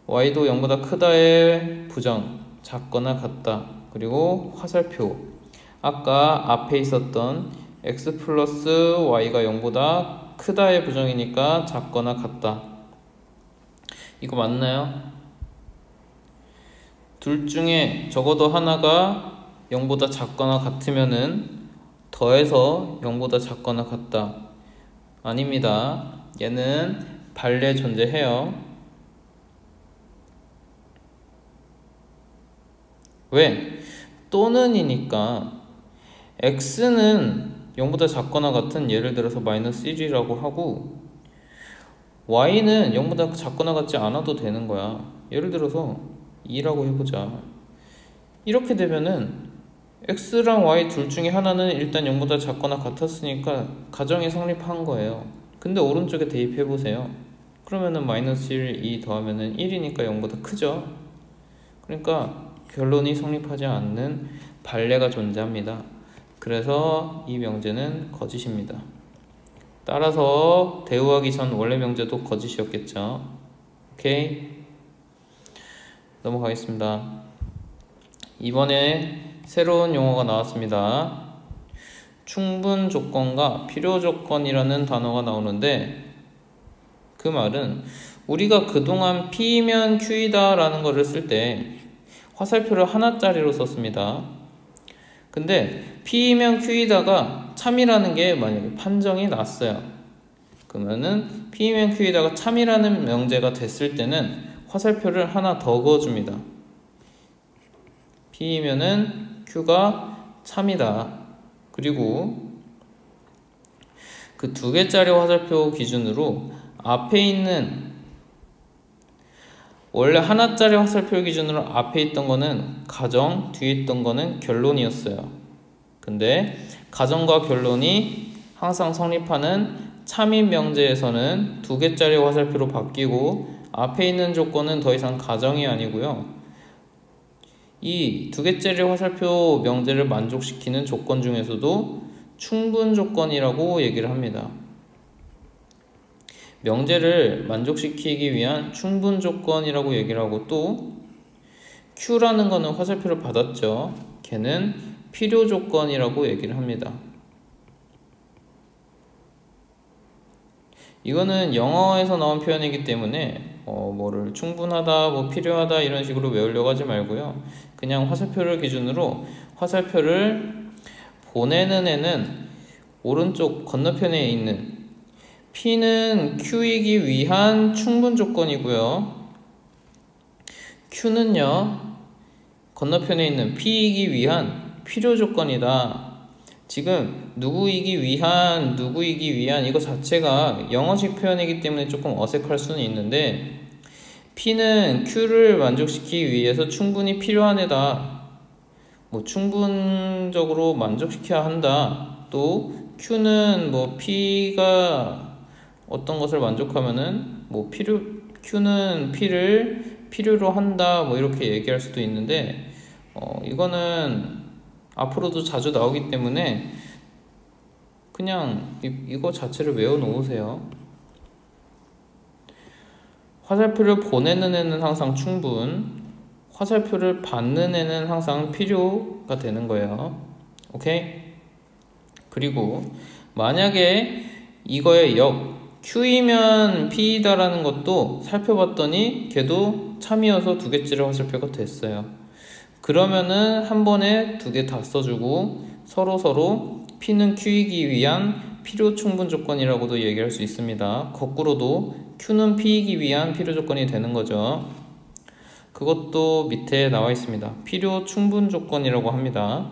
y도 0보다 크다의 부정, 작거나 같다. 그리고 화살표, 아까 앞에 있었던 x 플러스 y가 0보다 크다의 부정이니까 작거나 같다. 이거 맞나요? 둘 중에 적어도 하나가 0보다 작거나 같으면은 더해서 0보다 작거나 같다. 아닙니다. 얘는 반례 존재해요. 왜? 또는이니까 x는 0보다 작거나 같은 예를 들어서 마이너스 1이라고 하고 y는 0보다 작거나 같지 않아도 되는 거야. 예를 들어서 2라고 해보자. 이렇게 되면은 x랑 y 둘 중에 하나는 일단 0보다 작거나 같았으니까 가정이 성립한 거예요. 근데 오른쪽에 대입해보세요. 그러면은 마이너스 1, 2 더하면은 1이니까 0보다 크죠. 그러니까 결론이 성립하지 않는 반례가 존재합니다. 그래서 이 명제는 거짓입니다. 따라서 대우하기 전 원래 명제도 거짓이었겠죠. 오케이? 넘어가겠습니다. 이번에 새로운 용어가 나왔습니다. 충분 조건과 필요 조건이라는 단어가 나오는데 그 말은 우리가 그동안 P면 Q이다 라는 거를 쓸 때 화살표를 하나짜리로 썼습니다. 근데 P면 Q이다가 참이라는 게 만약에 판정이 났어요. 그러면은 P면 Q이다가 참이라는 명제가 됐을 때는 화살표를 하나 더 그어줍니다. P면은 Q가 참이다. 그리고 그 두 개짜리 화살표 기준으로 앞에 있는 원래 하나짜리 화살표 기준으로 앞에 있던 거는 가정, 뒤에 있던 거는 결론이었어요. 근데 가정과 결론이 항상 성립하는 참인 명제에서는 2개짜리 화살표로 바뀌고 앞에 있는 조건은 더 이상 가정이 아니고요. 이 2개짜리 화살표 명제를 만족시키는 조건 중에서도 충분 조건이라고 얘기를 합니다. 명제를 만족시키기 위한 충분 조건이라고 얘기를 하고, 또 Q라는 거는 화살표를 받았죠. 걔는 필요 조건이라고 얘기를 합니다. 이거는 영어에서 나온 표현이기 때문에 뭐를 충분하다, 뭐 필요하다 이런 식으로 외우려고 하지 말고요. 그냥 화살표를 기준으로 화살표를 보내는 애는 오른쪽 건너편에 있는 P는 Q이기 위한 충분 조건이고요. Q는요, 건너편에 있는 P이기 위한 필요 조건이다. 지금 누구이기 위한 이거 자체가 영어식 표현이기 때문에 조금 어색할 수는 있는데, P는 Q를 만족시키기 위해서 충분히 필요한 애다. 뭐 충분적으로 만족시켜야 한다. 또 Q는 뭐 P가 어떤 것을 만족하면은 뭐 Q는 P를 필요로 한다, 뭐 이렇게 얘기할 수도 있는데, 이거는 앞으로도 자주 나오기 때문에 그냥 이거 자체를 외워 놓으세요. 화살표를 보내는 애는 항상 충분, 화살표를 받는 애는 항상 필요가 되는 거예요. 오케이? 그리고 만약에 이거의 역 Q이면 P이다라는 것도 살펴봤더니 걔도 참이어서 2개짜리 화살표가 됐어요. 그러면은 한 번에 2개 다 써주고 서로 P는 Q이기 위한 필요 충분 조건이라고도 얘기할 수 있습니다. 거꾸로도 Q는 P이기 위한 필요 조건이 되는 거죠. 그것도 밑에 나와 있습니다. 필요 충분 조건이라고 합니다.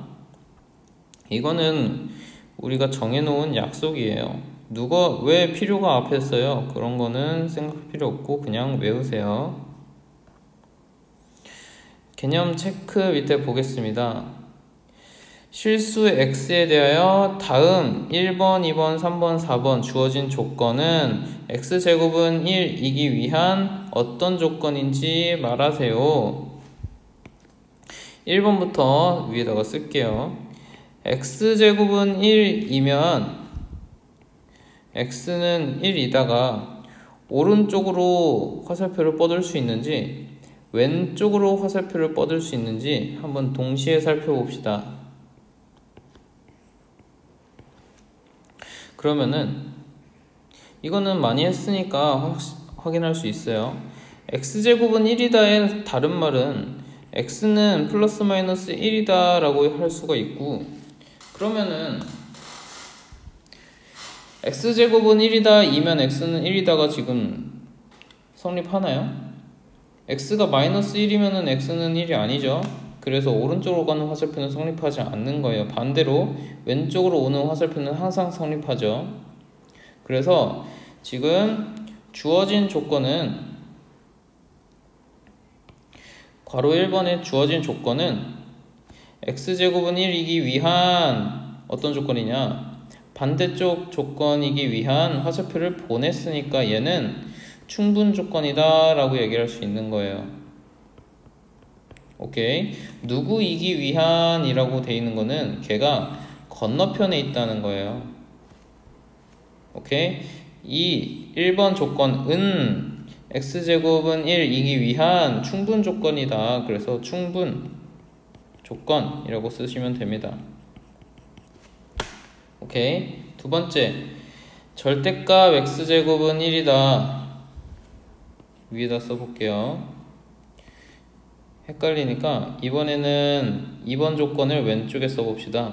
이거는 우리가 정해놓은 약속이에요. 누가 왜 필요가 앞에 써요? 그런 거는 생각할 필요 없고 그냥 외우세요. 개념 체크 밑에 보겠습니다. 실수 x에 대하여 다음 1번, 2번, 3번, 4번 주어진 조건은 x제곱은 1이기 위한 어떤 조건인지 말하세요. 1번부터 위에다가 쓸게요. x제곱은 1이면 x는 1이다가 오른쪽으로 화살표를 뻗을 수 있는지 왼쪽으로 화살표를 뻗을 수 있는지 한번 동시에 살펴봅시다. 그러면은 이거는 많이 했으니까 확인할 수 있어요. x제곱은 1이다의 다른 말은 x는 플러스 마이너스 1이다 라고 할 수가 있고, 그러면은 x제곱은 1이다 이면 x는 1이다가 지금 성립하나요? x가 마이너스 1이면은 x는 1이 아니죠. 그래서 오른쪽으로 가는 화살표는 성립하지 않는 거예요. 반대로 왼쪽으로 오는 화살표는 항상 성립하죠. 그래서 지금 주어진 조건은 괄호 1번에 주어진 조건은 x제곱은 1이기 위한 어떤 조건이냐, 반대쪽 조건이기 위한 화살표를 보냈으니까 얘는 충분 조건이다 라고 얘기할 수 있는 거예요. 오케이. 누구이기 위한 이라고 돼 있는 거는 걔가 건너편에 있다는 거예요. 오케이. 이 1번 조건은 x제곱은 1이기 위한 충분 조건이다. 그래서 충분 조건이라고 쓰시면 됩니다. 오케이. 두 번째, 절대값 x제곱은 1이다. 위에다 써볼게요. 헷갈리니까 이번에는 2번 조건을 왼쪽에 써봅시다.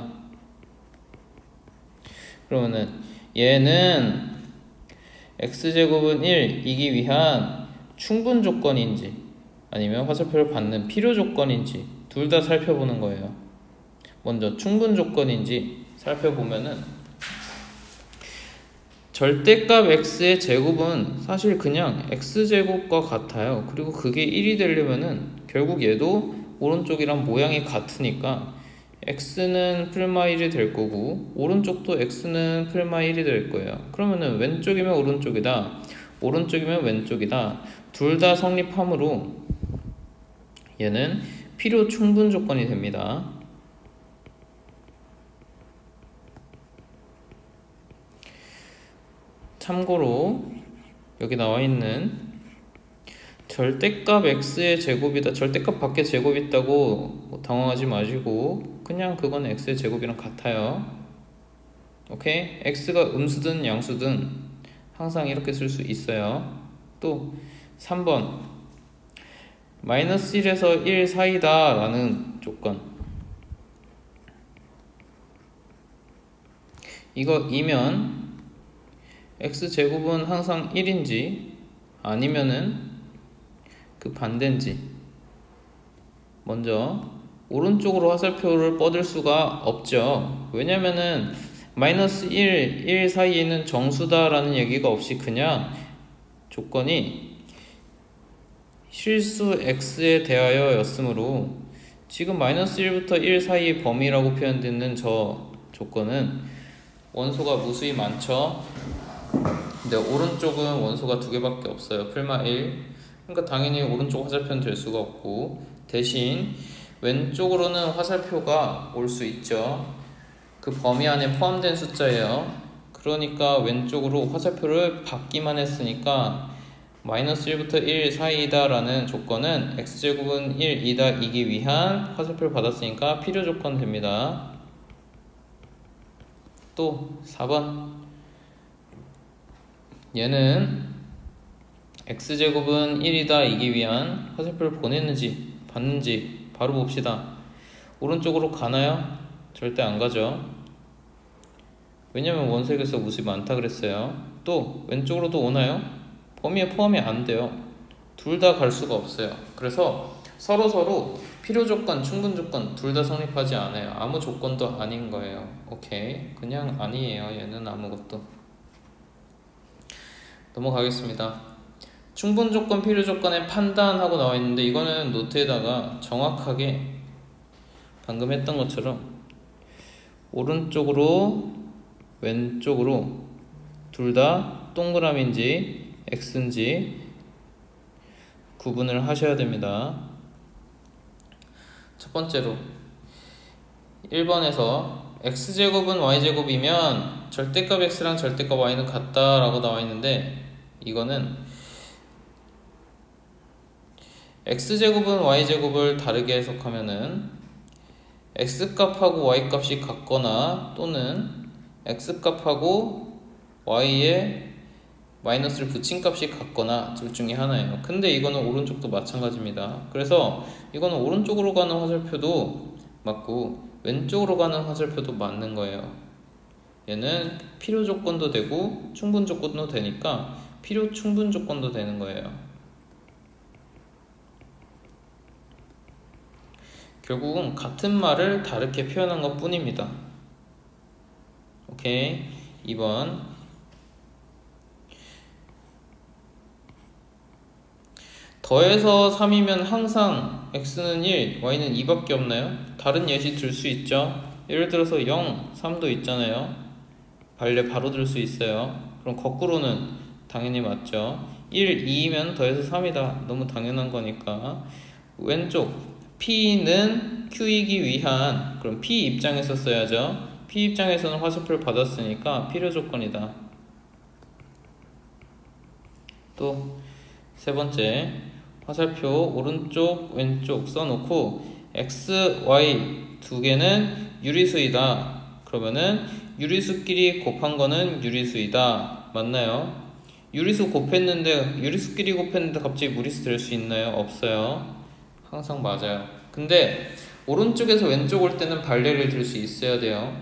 그러면은 얘는 x제곱은 1이기 위한 충분 조건인지 아니면 화살표를 받는 필요 조건인지 둘 다 살펴보는 거예요. 먼저 충분 조건인지 살펴보면은 절대값 x의 제곱은 사실 그냥 x제곱과 같아요. 그리고 그게 1이 되려면은 결국 얘도 오른쪽이랑 모양이 같으니까 x는 풀마 1이 될 거고 오른쪽도 x는 풀마 1이 될 거예요. 그러면은 왼쪽이면 오른쪽이다, 오른쪽이면 왼쪽이다, 둘 다 성립하므로 얘는 필요 충분 조건이 됩니다. 참고로 여기 나와 있는 절대값 x의 제곱이다, 절대값 밖에 제곱이 있다고 당황하지 마시고 그냥 그건 x의 제곱이랑 같아요. 오케이? x가 음수든 양수든 항상 이렇게 쓸 수 있어요. 또 3번 마이너스 1에서 1 사이다 라는 조건, 이거 이면 x제곱은 항상 1인지 아니면은 그 반대인지, 먼저 오른쪽으로 화살표를 뻗을 수가 없죠. 왜냐면은 마이너스 1, 1 사이에는 정수다 라는 얘기가 없이 그냥 조건이 실수 x에 대하여 였으므로 지금 마이너스 1부터 1 사이의 범위라고 표현되는 저 조건은 원소가 무수히 많죠. 근데 오른쪽은 원소가 2개밖에 없어요. 풀마 1. 그러니까 당연히 오른쪽 화살표는 될 수가 없고 대신 왼쪽으로는 화살표가 올 수 있죠. 그 범위 안에 포함된 숫자예요. 그러니까 왼쪽으로 화살표를 받기만 했으니까 마이너스 1부터 1 사이이다 라는 조건은 x제곱은 1이다 이기 위한 화살표를 받았으니까 필요 조건 됩니다. 또 4번 얘는 x제곱은 1이다 이기 위한 화살표를 보냈는지 받는지 바로 봅시다. 오른쪽으로 가나요? 절대 안 가죠. 왜냐면 원색에서 무수히 많다 그랬어요. 또 왼쪽으로도 오나요? 범위에 포함이 안 돼요. 둘 다 갈 수가 없어요. 그래서 서로 필요 조건, 충분 조건 둘 다 성립하지 않아요. 아무 조건도 아닌 거예요. 오케이, 그냥 아니에요. 얘는 아무것도. 넘어가겠습니다. 충분 조건, 필요 조건의 판단하고 나와 있는데 이거는 노트에다가 정확하게 방금 했던 것처럼 오른쪽으로 왼쪽으로 둘 다 동그라미인지 x인지 구분을 하셔야 됩니다. 첫 번째로 1번에서 x제곱은 y제곱이면 절대값 x랑 절대값 y는 같다 라고 나와 있는데 이거는 x제곱은 y제곱을 다르게 해석하면은 x값하고 y값이 같거나 또는 x값하고 y에 마이너스를 붙인 값이 같거나 둘 중에 하나예요. 근데 이거는 오른쪽도 마찬가지입니다. 그래서 이거는 오른쪽으로 가는 화살표도 맞고 왼쪽으로 가는 화살표도 맞는 거예요. 얘는 필요 조건도 되고 충분 조건도 되니까 필요 충분 조건도 되는 거예요. 결국은 같은 말을 다르게 표현한 것 뿐입니다. 오케이. 2번 더해서 3이면 항상 x는 1, y는 2밖에 없나요? 다른 예시 들 수 있죠. 예를 들어서 0, 3도 있잖아요. 반대 바로 들 수 있어요. 그럼 거꾸로는 당연히 맞죠. 1, 2이면 더해서 3이다. 너무 당연한 거니까. 왼쪽 P는 Q이기 위한, 그럼 P 입장에서 써야죠. P 입장에서는 화살표를 받았으니까 필요 조건이다. 또 세 번째 화살표 오른쪽 왼쪽 써놓고 x, y 두 개는 유리수이다. 그러면은 유리수끼리 곱한 거는 유리수이다. 맞나요? 유리수 곱했는데 유리수끼리 곱했는데 갑자기 무리수 될 수 있나요? 없어요. 항상 맞아요. 근데 오른쪽에서 왼쪽 올 때는 반례를 들 수 있어야 돼요.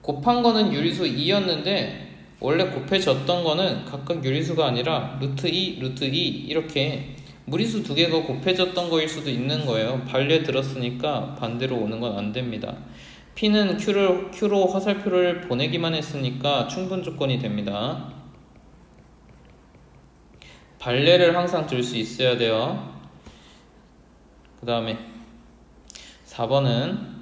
곱한 거는 유리수 2였는데 원래 곱해졌던 거는 각각 유리수가 아니라 루트 2, 루트 2 이렇게 무리수 두 개가 곱해졌던 거일 수도 있는 거예요. 반례 들었으니까 반대로 오는 건 안 됩니다. P는 Q로 화살표를 보내기만 했으니까 충분 조건이 됩니다. 발레를 항상 들 수 있어야 돼요. 그 다음에 4번은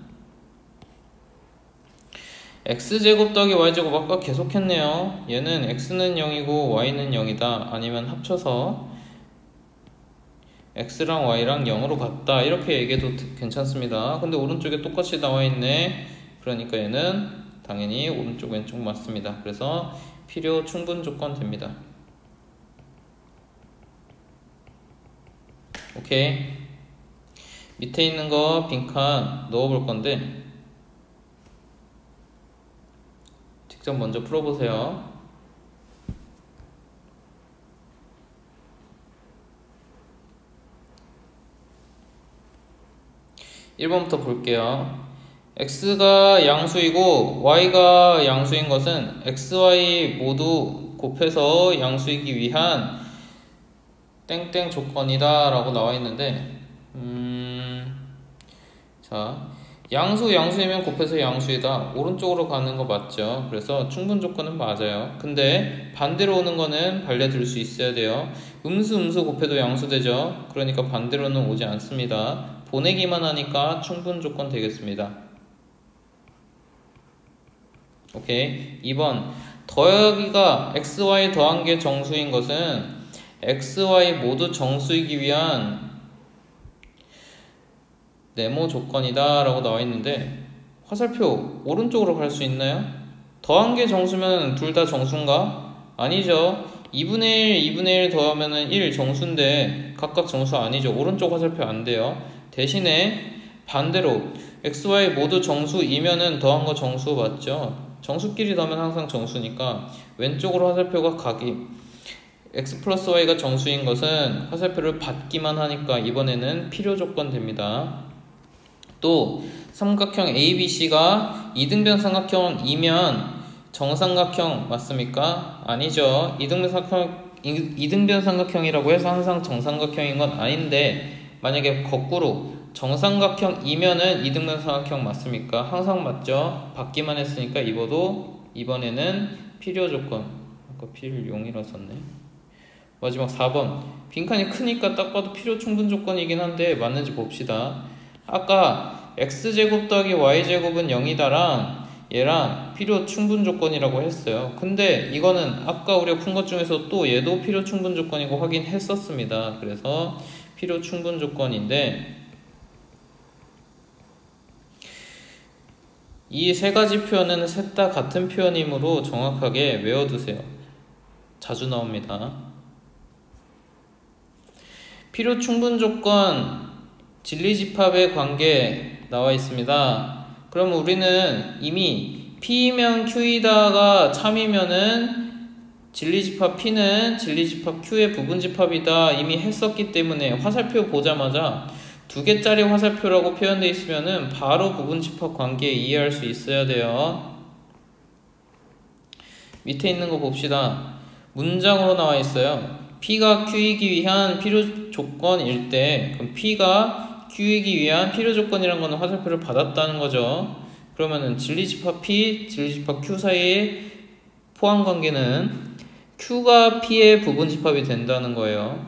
x제곱 더하기 y제곱 아까 계속 했네요. 얘는 x는 0이고 y는 0이다. 아니면 합쳐서 x랑 y랑 0으로 같다. 이렇게 얘기해도 괜찮습니다. 근데 오른쪽에 똑같이 나와있네. 그러니까 얘는 당연히 오른쪽 왼쪽 맞습니다. 그래서 필요 충분 조건 됩니다. 오케이. 밑에 있는 거 빈칸 넣어볼 건데 직접 먼저 풀어보세요. (1번부터) 볼게요. x가 양수이고 y가 양수인 것은 x, y 모두 곱해서 양수이기 위한 땡땡 조건이다 라고 나와 있는데 자, 양수이면 곱해서 양수이다. 오른쪽으로 가는 거 맞죠? 그래서 충분 조건은 맞아요. 근데 반대로 오는 거는 발레 들 수 있어야 돼요. 음수 곱해도 양수 되죠? 그러니까 반대로는 오지 않습니다. 보내기만 하니까 충분 조건 되겠습니다. 오케이. 2번 더하기가 xy 더한 게 정수인 것은 xy 모두 정수이기 위한 네모 조건이다 라고 나와 있는데 화살표 오른쪽으로 갈 수 있나요? 더한 게 정수면 둘 다 정수인가? 아니죠. 2분의 1, 2분의 1 더하면 1 정수인데 각각 정수 아니죠. 오른쪽 화살표 안 돼요. 대신에 반대로 x, y 모두 정수이면은 더한 거 정수 맞죠? 정수끼리 더하면 항상 정수니까 왼쪽으로 화살표가 가기. x 플러스 y가 정수인 것은 화살표를 받기만 하니까 이번에는 필요 조건 됩니다. 또 삼각형 ABC가 이등변 삼각형이면 정삼각형 맞습니까? 아니죠. 이등변 삼각형이라고 해서 항상 정삼각형인 건 아닌데 만약에 거꾸로 정삼각형이면은 이등변 삼각형 맞습니까? 항상 맞죠. 받기만 했으니까 이번에는 필요 조건. 아까 필용이라 썼네. 마지막 4번 빈칸이 크니까 딱 봐도 필요 충분 조건이긴 한데 맞는지 봅시다. 아까 x제곱 더하기 y제곱은 0이다랑 얘랑 필요 충분 조건이라고 했어요. 근데 이거는 아까 우리가 푼 것 중에서 또 얘도 필요 충분 조건이고 확인했었습니다. 그래서 필요 충분 조건인데 이 세 가지 표현은 셋 다 같은 표현이므로 정확하게 외워두세요. 자주 나옵니다. 필요 충분 조건 진리집합의 관계 나와 있습니다. 그럼 우리는 이미 P면 Q이다가 참이면은 진리집합 P는 진리집합 Q의 부분집합이다 이미 했었기 때문에 화살표 보자마자 2개짜리 화살표라고 표현되어 있으면은 바로 부분집합 관계 이해할 수 있어야 돼요. 밑에 있는 거 봅시다. 문장으로 나와 있어요. P가 Q이기 위한 필요 조건일 때 그럼 P가 Q이기 위한 필요 조건이라는 거는 화살표를 받았다는 거죠. 그러면은 진리집합 P, 진리집합 Q 사이의 포함관계는 Q가 P의 부분집합이 된다는 거예요.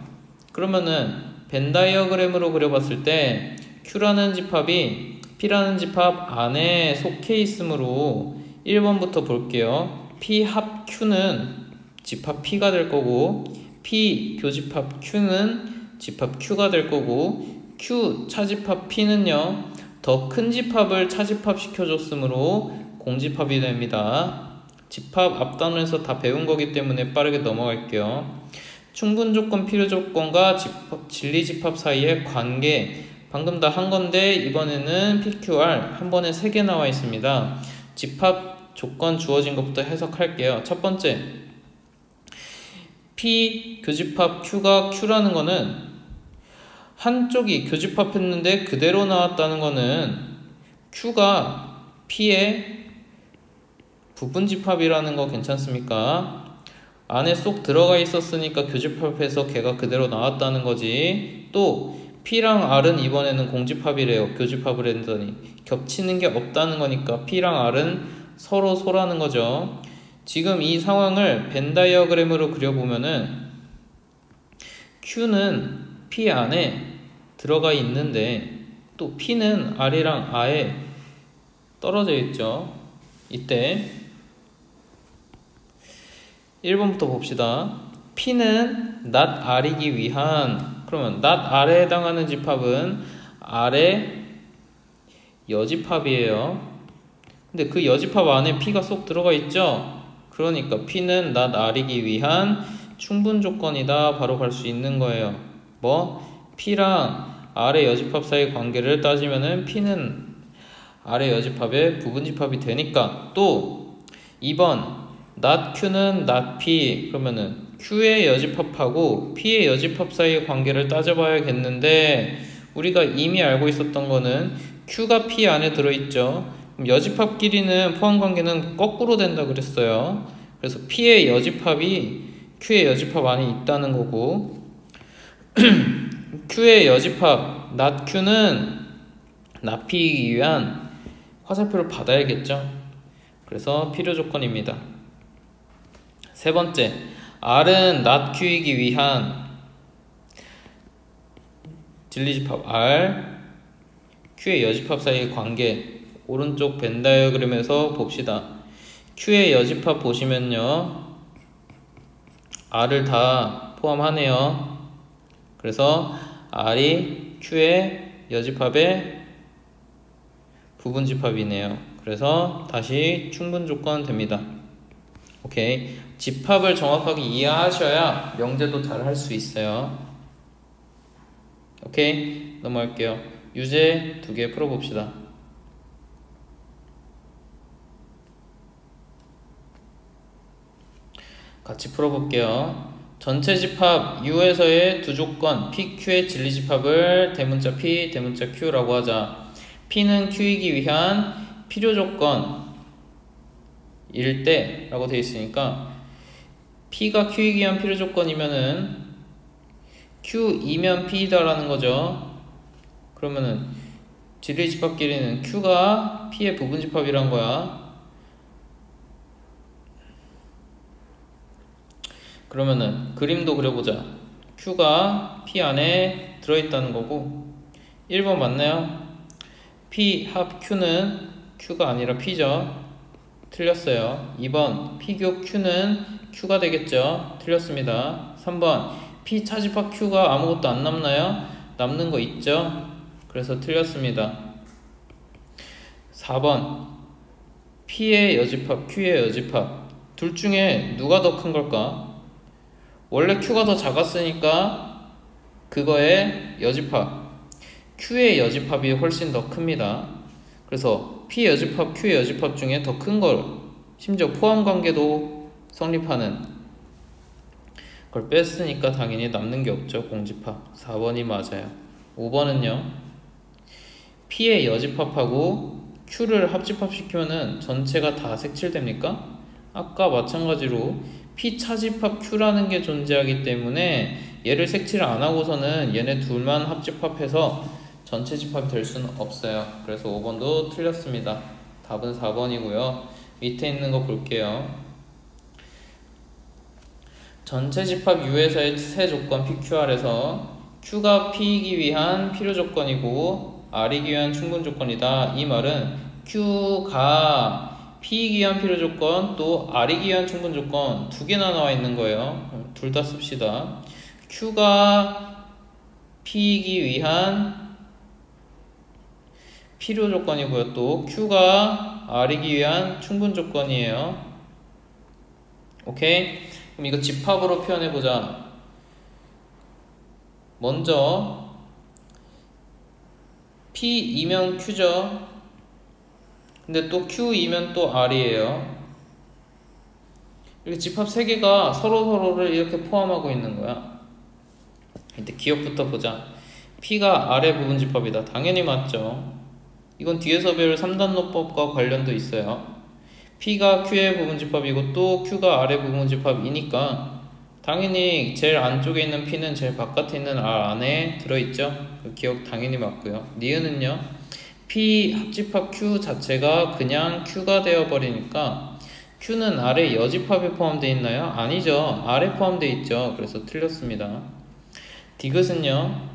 그러면은 벤 다이어그램으로 그려봤을 때 Q라는 집합이 P라는 집합 안에 속해 있으므로 1번부터 볼게요. P 합 Q는 집합 P가 될 거고 P 교집합 Q는 집합 Q가 될 거고 Q 차집합 P는요 더 큰 집합을 차집합 시켜줬으므로 공집합이 됩니다. 집합 앞단원에서 다 배운 거기 때문에 빠르게 넘어갈게요. 충분 조건, 필요 조건과 진리집합 사이의 관계 방금 다 한 건데 이번에는 PQR 한 번에 3개 나와 있습니다. 집합 조건 주어진 것부터 해석할게요. 첫 번째 P 교집합 Q가 Q라는 거는 한쪽이 교집합했는데 그대로 나왔다는 거는 Q가 P의 부분집합이라는 거 괜찮습니까? 안에 쏙 들어가 있었으니까 교집합해서 걔가 그대로 나왔다는 거지. 또 P랑 R은 이번에는 공집합이래요. 교집합을 했더니 겹치는 게 없다는 거니까 P랑 R은 서로 소라는 거죠. 지금 이 상황을 벤 다이어그램으로 그려보면은 Q는 P 안에 들어가 있는데 또 P는 R이랑 아예 떨어져 있죠. 이때 1번부터 봅시다. P는 not R이기 위한, 그러면 not R에 해당하는 집합은 R의 여집합이에요. 근데 그 여집합 안에 P가 쏙 들어가 있죠. 그러니까 P는 not R이기 위한 충분 조건이다. 바로 갈 수 있는 거예요. 뭐? P랑 R의 여집합 사이의 관계를 따지면은 P는 R의 여집합의 부분집합이 되니까. 또 2번 not Q는 not P, 그러면은 Q의 여집합하고 P의 여집합 사이의 관계를 따져봐야겠는데, 우리가 이미 알고 있었던 거는 Q가 P 안에 들어있죠. 그럼 여집합끼리는 포함관계는 거꾸로 된다 그랬어요. 그래서 P의 여집합이 Q의 여집합 안에 있다는 거고 Q의 여집합 not Q는 not P이기 위한 화살표를 받아야겠죠. 그래서 필요 조건입니다. 세 번째, R은 not Q이기 위한 진리집합 R, Q의 여집합 사이의 관계, 오른쪽 벤 다이어그램에서 봅시다. Q의 여집합 보시면요, R을 다 포함하네요. 그래서 R이 Q의 여집합의 부분집합이네요. 그래서 다시 충분 조건 됩니다. 오케이. 집합을 정확하게 이해하셔야 명제도 잘 할 수 있어요. 오케이. 넘어갈게요. 유제 2개 풀어봅시다. 같이 풀어볼게요. 전체 집합 U에서의 두 조건 PQ의 진리집합을 대문자 P, 대문자 Q라고 하자. P는 Q이기 위한 필요 조건일 때 라고 되어 있으니까 P가 Q이기 위한 필요 조건이면은 Q이면 P이다 라는 거죠. 그러면은 진리집합끼리는 Q가 P의 부분집합이란 거야. 그러면은 그림도 그려보자. Q가 P 안에 들어있다는 거고. 1번 맞나요? P 합 Q는 Q가 아니라 P죠. 틀렸어요. 2번 P교 Q는 Q가 되겠죠. 틀렸습니다. 3번 P 차집합 Q가 아무것도 안 남나요? 남는 거 있죠. 그래서 틀렸습니다. 4번 P의 여집합, Q의 여집합, 둘 중에 누가 더 큰 걸까? 원래 Q가 더 작았으니까 그거의 여집합, Q의 여집합이 훨씬 더 큽니다. 그래서 P 여집합, Q의 여집합 중에 더 큰 걸, 심지어 포함관계도 성립하는 걸 뺐으니까 당연히 남는 게 없죠. 공집합. 4번이 맞아요. 5번은요, P의 여집합하고 Q를 합집합시키면은 전체가 다 색칠됩니까? 아까 마찬가지로 P 차집합 Q라는 게 존재하기 때문에 얘를 색칠을 안 하고서는 얘네 둘만 합집합해서 전체 집합이 될 수는 없어요. 그래서 5번도 틀렸습니다. 답은 4번이고요. 밑에 있는 거 볼게요. 전체 집합 U에서의 세 조건 PQR에서 Q가 P이기 위한 필요 조건이고 R이기 위한 충분 조건이다. 이 말은 Q가 P이기 위한 필요 조건 또 R이기 위한 충분 조건 두 개나 나와 있는 거예요. 둘 다 씁시다. Q가 P이기 위한 필요 조건이고요. 또 Q가 R이기 위한 충분 조건이에요. 오케이? 그럼 이거 집합으로 표현해보자. 먼저 P이면 Q죠. 근데 또 Q이면 또 R이에요. 이렇게 집합 3개가 서로를 이렇게 포함하고 있는 거야. 이때 기억부터 보자. P가 R의 부분집합이다. 당연히 맞죠. 이건 뒤에서 배울 3단노법과 관련도 있어요. P가 Q의 부분집합이고 또 Q가 R의 부분집합이니까 당연히 제일 안쪽에 있는 P는 제일 바깥에 있는 R 안에 들어있죠. 그 기억 당연히 맞고요. 니은은요, P 합집합 Q 자체가 그냥 Q가 되어버리니까 Q는 R의 여집합에 포함되어 있나요? 아니죠. R에 포함되어 있죠. 그래서 틀렸습니다. 디귿은요,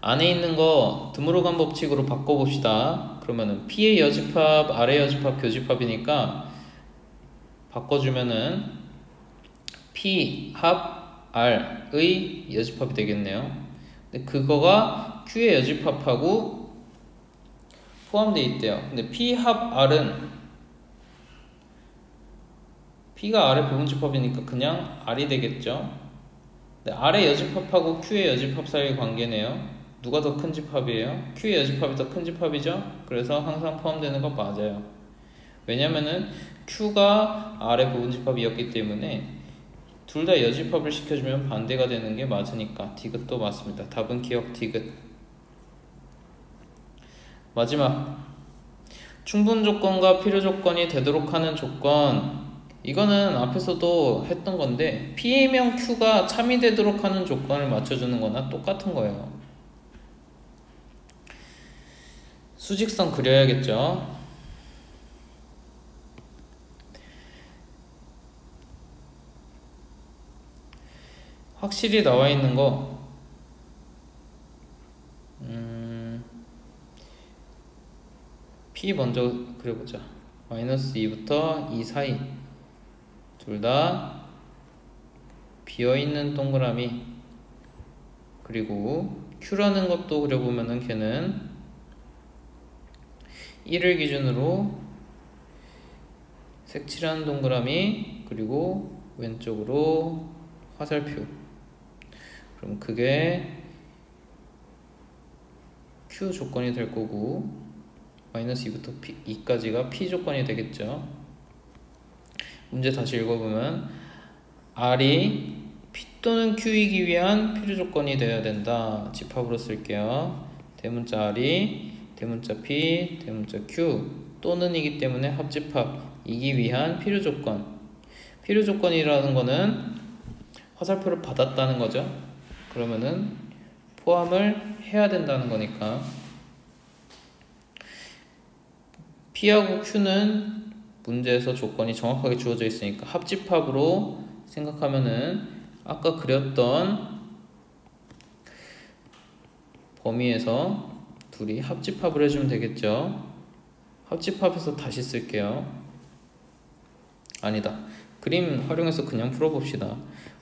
안에 있는 거 드모르간 법칙으로 바꿔봅시다. 그러면은 P의 여집합, R의 여집합, 교집합이니까 바꿔주면은 P 합 R의 여집합이 되겠네요. 근데 그거가 Q의 여집합하고 포함되어 있대요. 근데 P 합 R은 P가 R의 부분집합이니까 그냥 R이 되겠죠. 근데 R의 여집합하고 Q의 여집합 사이의 관계네요. 누가 더 큰 집합이에요? Q의 여집합이 더 큰 집합이죠? 그래서 항상 포함되는 거 맞아요. 왜냐면은 Q가 R의 부분집합이었기 때문에 둘 다 여집합을 시켜주면 반대가 되는 게 맞으니까 디귿도 맞습니다. 답은 기억 디귿. 마지막, 충분 조건과 필요 조건이 되도록 하는 조건. 이거는 앞에서도 했던 건데 P이면 Q가 참이 되도록 하는 조건을 맞춰주는 거나 똑같은 거예요. 수직선 그려야겠죠. 확실히 나와 있는 거, P 먼저 그려보자. 마이너스 2부터 2 사이 둘 다 비어있는 동그라미, 그리고 Q라는 것도 그려보면은 걔는 1을 기준으로 색칠한 동그라미, 그리고 왼쪽으로 화살표. 그럼 그게 Q 조건이 될 거고, 마이너스 2부터 2까지가 P 조건이 되겠죠. 문제 다시 읽어보면 R이 P 또는 Q이기 위한 필요 조건이 되어야 된다. 집합으로 쓸게요. 대문자 R이 대문자 P, 대문자 Q 또는 이기 때문에 합집합이기 위한 필요 조건. 필요 조건이라는 거는 화살표를 받았다는 거죠. 그러면은 포함을 해야 된다는 거니까 P하고 Q는 문제에서 조건이 정확하게 주어져 있으니까 합집합으로 생각하면은 아까 그렸던 범위에서 둘이 합집합을 해주면 되겠죠. 합집합해서 다시 쓸게요. 아니다, 그림 활용해서 그냥 풀어봅시다.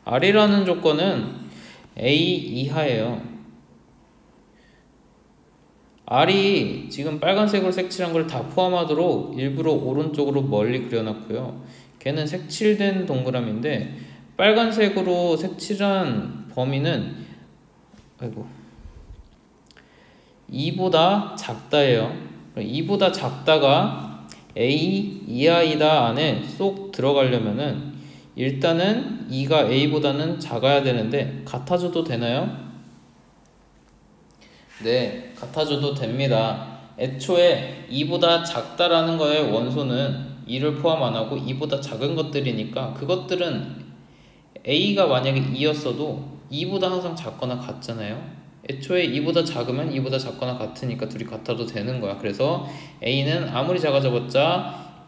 R이라는 조건은 A 이하예요. R이 지금 빨간색으로 색칠한 걸 다 포함하도록 일부러 오른쪽으로 멀리 그려놨고요. 걔는 색칠된 동그라미인데 빨간색으로 색칠한 범위는 2보다 작다예요. 2보다 작다가 A 이하이다 안에 쏙 들어가려면은 일단은 2가 A보다는 작아야 되는데 같아져도 되나요? 네, 같아져도 됩니다. 애초에 2보다 작다라는 거의 원소는 2를 포함 안 하고 2보다 작은 것들이니까 그것들은 A가 만약에 2였어도 2보다 항상 작거나 같잖아요. 애초에 2보다 작으면 2보다 작거나 같으니까 둘이 같아도 되는 거야. 그래서 A는 아무리 작아져봤자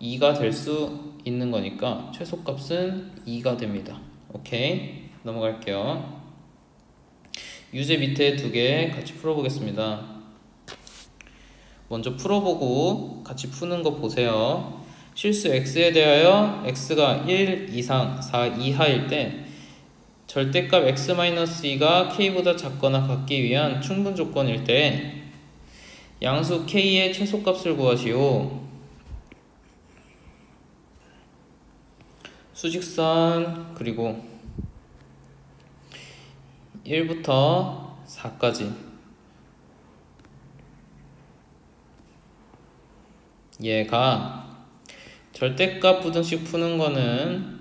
2가 될 수 있는 거니까 최소값은 2가 됩니다. 오케이, 넘어갈게요. 유제 밑에 두 개 같이 풀어보겠습니다. 먼저 풀어보고 같이 푸는 거 보세요. 실수 x에 대하여 x가 1 이상 4 이하일 때 절대값 x-2가 k보다 작거나 같기 위한 충분 조건일 때 양수 k의 최소값을 구하시오. 수직선 그리고 1부터 4까지 얘가 절대값 부등식 푸는 거는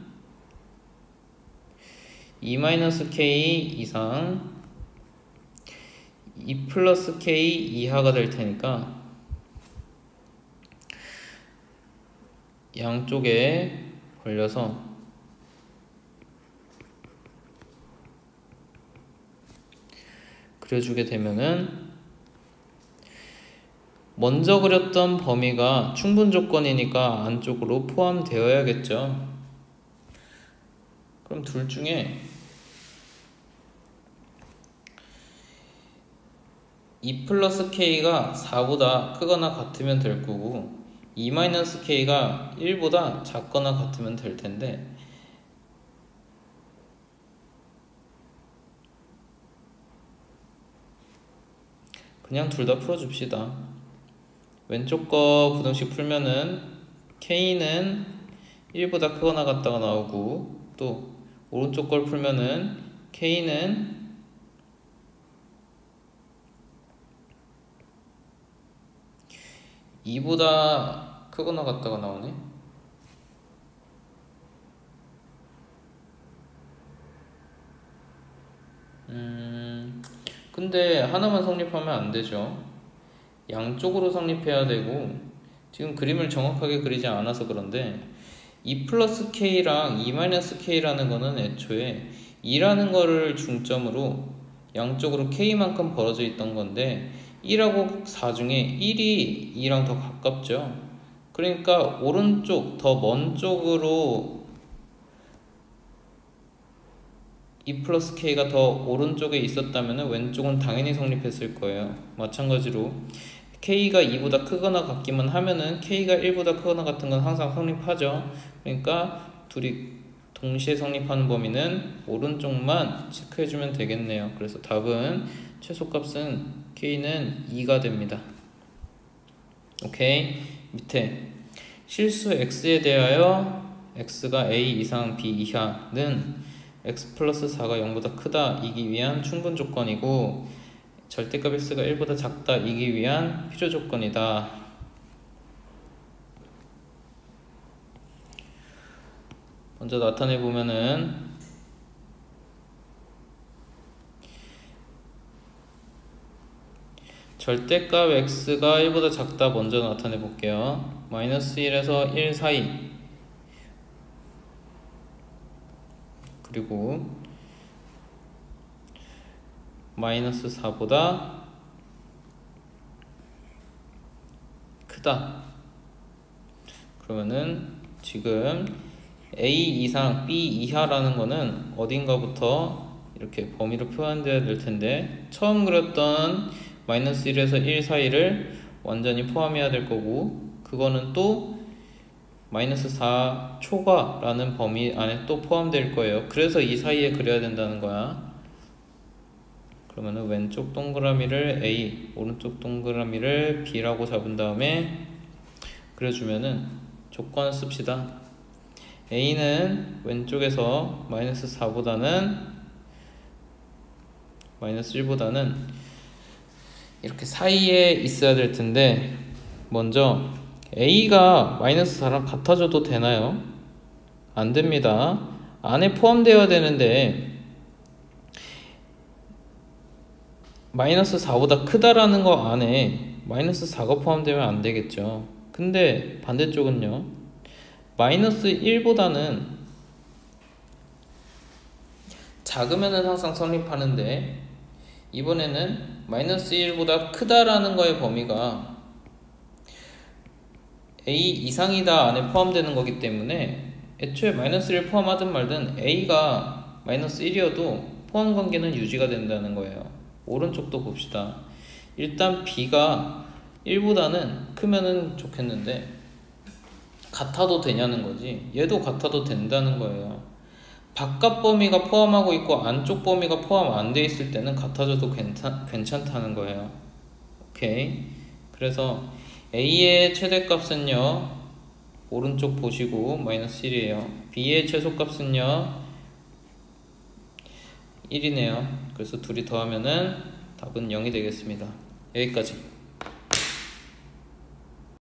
2-k 이상 2 플러스 k 이하가 될 테니까 양쪽에 벌려서 그려주게 되면은 먼저 그렸던 범위가 충분 조건이니까 안쪽으로 포함되어야겠죠. 그럼 둘 중에 2 플러스 k가 4보다 크거나 같으면 될 거고 2 마이너스 k가 1보다 작거나 같으면 될 텐데 그냥 둘 다 풀어줍시다. 왼쪽 거 부등식 풀면은 k는 1보다 크거나 같다가 나오고 또 오른쪽 걸 풀면은 k는 2보다 크거나 같다가 나오네. 근데 하나만 성립하면 안 되죠. 양쪽으로 성립해야 되고 지금 그림을 정확하게 그리지 않아서 그런데 2 플러스 k랑 2 마이너스 k라는 거는 애초에 2라는 거를 중점으로 양쪽으로 k만큼 벌어져 있던 건데 1하고 4 중에 1이 2랑 더 가깝죠. 그러니까 오른쪽 더 먼 쪽으로 2 플러스 k가 더 오른쪽에 있었다면 왼쪽은 당연히 성립했을 거예요. 마찬가지로 k가 2보다 크거나 같기만 하면은 k가 1보다 크거나 같은 건 항상 성립하죠. 그러니까 둘이 동시에 성립하는 범위는 오른쪽만 체크해주면 되겠네요. 그래서 답은 최소값은 k는 2가 됩니다. 오케이. 밑에 실수 x에 대하여 x가 a 이상 b 이하는 x 플러스 4가 0보다 크다 이기 위한 충분 조건이고 절대값 x가 1보다 작다 이기 위한 필요 조건이다. 먼저 나타내 보면은 절대값 x가 1보다 작다 먼저 나타내 볼게요. 마이너스 1에서 1 사이 그리고 마이너스 4보다 크다. 그러면은 지금 A 이상 B 이하라는 거는 어딘가부터 이렇게 범위로 표현되어야 될 텐데 처음 그렸던 마이너스 1에서 1 사이를 완전히 포함해야 될 거고 그거는 또 마이너스 4 초과라는 범위 안에 또 포함될 거예요. 그래서 이 사이에 그려야 된다는 거야. 그러면은 왼쪽 동그라미를 A, 오른쪽 동그라미를 B라고 잡은 다음에 그려주면은 조건 씁시다. A는 왼쪽에서 마이너스 4보다는 마이너스 1보다는 이렇게 사이에 있어야 될 텐데 먼저 A가 마이너스 4랑 같아져도 되나요? 안 됩니다. 안에 포함되어야 되는데 마이너스 4보다 크다라는 거 안에 마이너스 4가 포함되면 안 되겠죠. 근데 반대쪽은요. 마이너스 1보다는 작으면은 항상 성립하는데 이번에는 마이너스 1보다 크다라는 거의 범위가 A 이상이다 안에 포함되는 거기 때문에 애초에 마이너스 1 포함하든 말든 A가 마이너스 1이어도 포함 관계는 유지가 된다는 거예요. 오른쪽도 봅시다. 일단 B가 1보다는 크면은 좋겠는데 같아도 되냐는 거지. 얘도 같아도 된다는 거예요. 바깥 범위가 포함하고 있고 안쪽 범위가 포함 안 돼 있을 때는 같아져도 괜찮다는 거예요. 오케이. 그래서 A의 최대값은요 오른쪽 보시고 마이너스 1이에요. B의 최소값은요 1이네요. 그래서 둘이 더하면은 답은 0이 되겠습니다. 여기까지.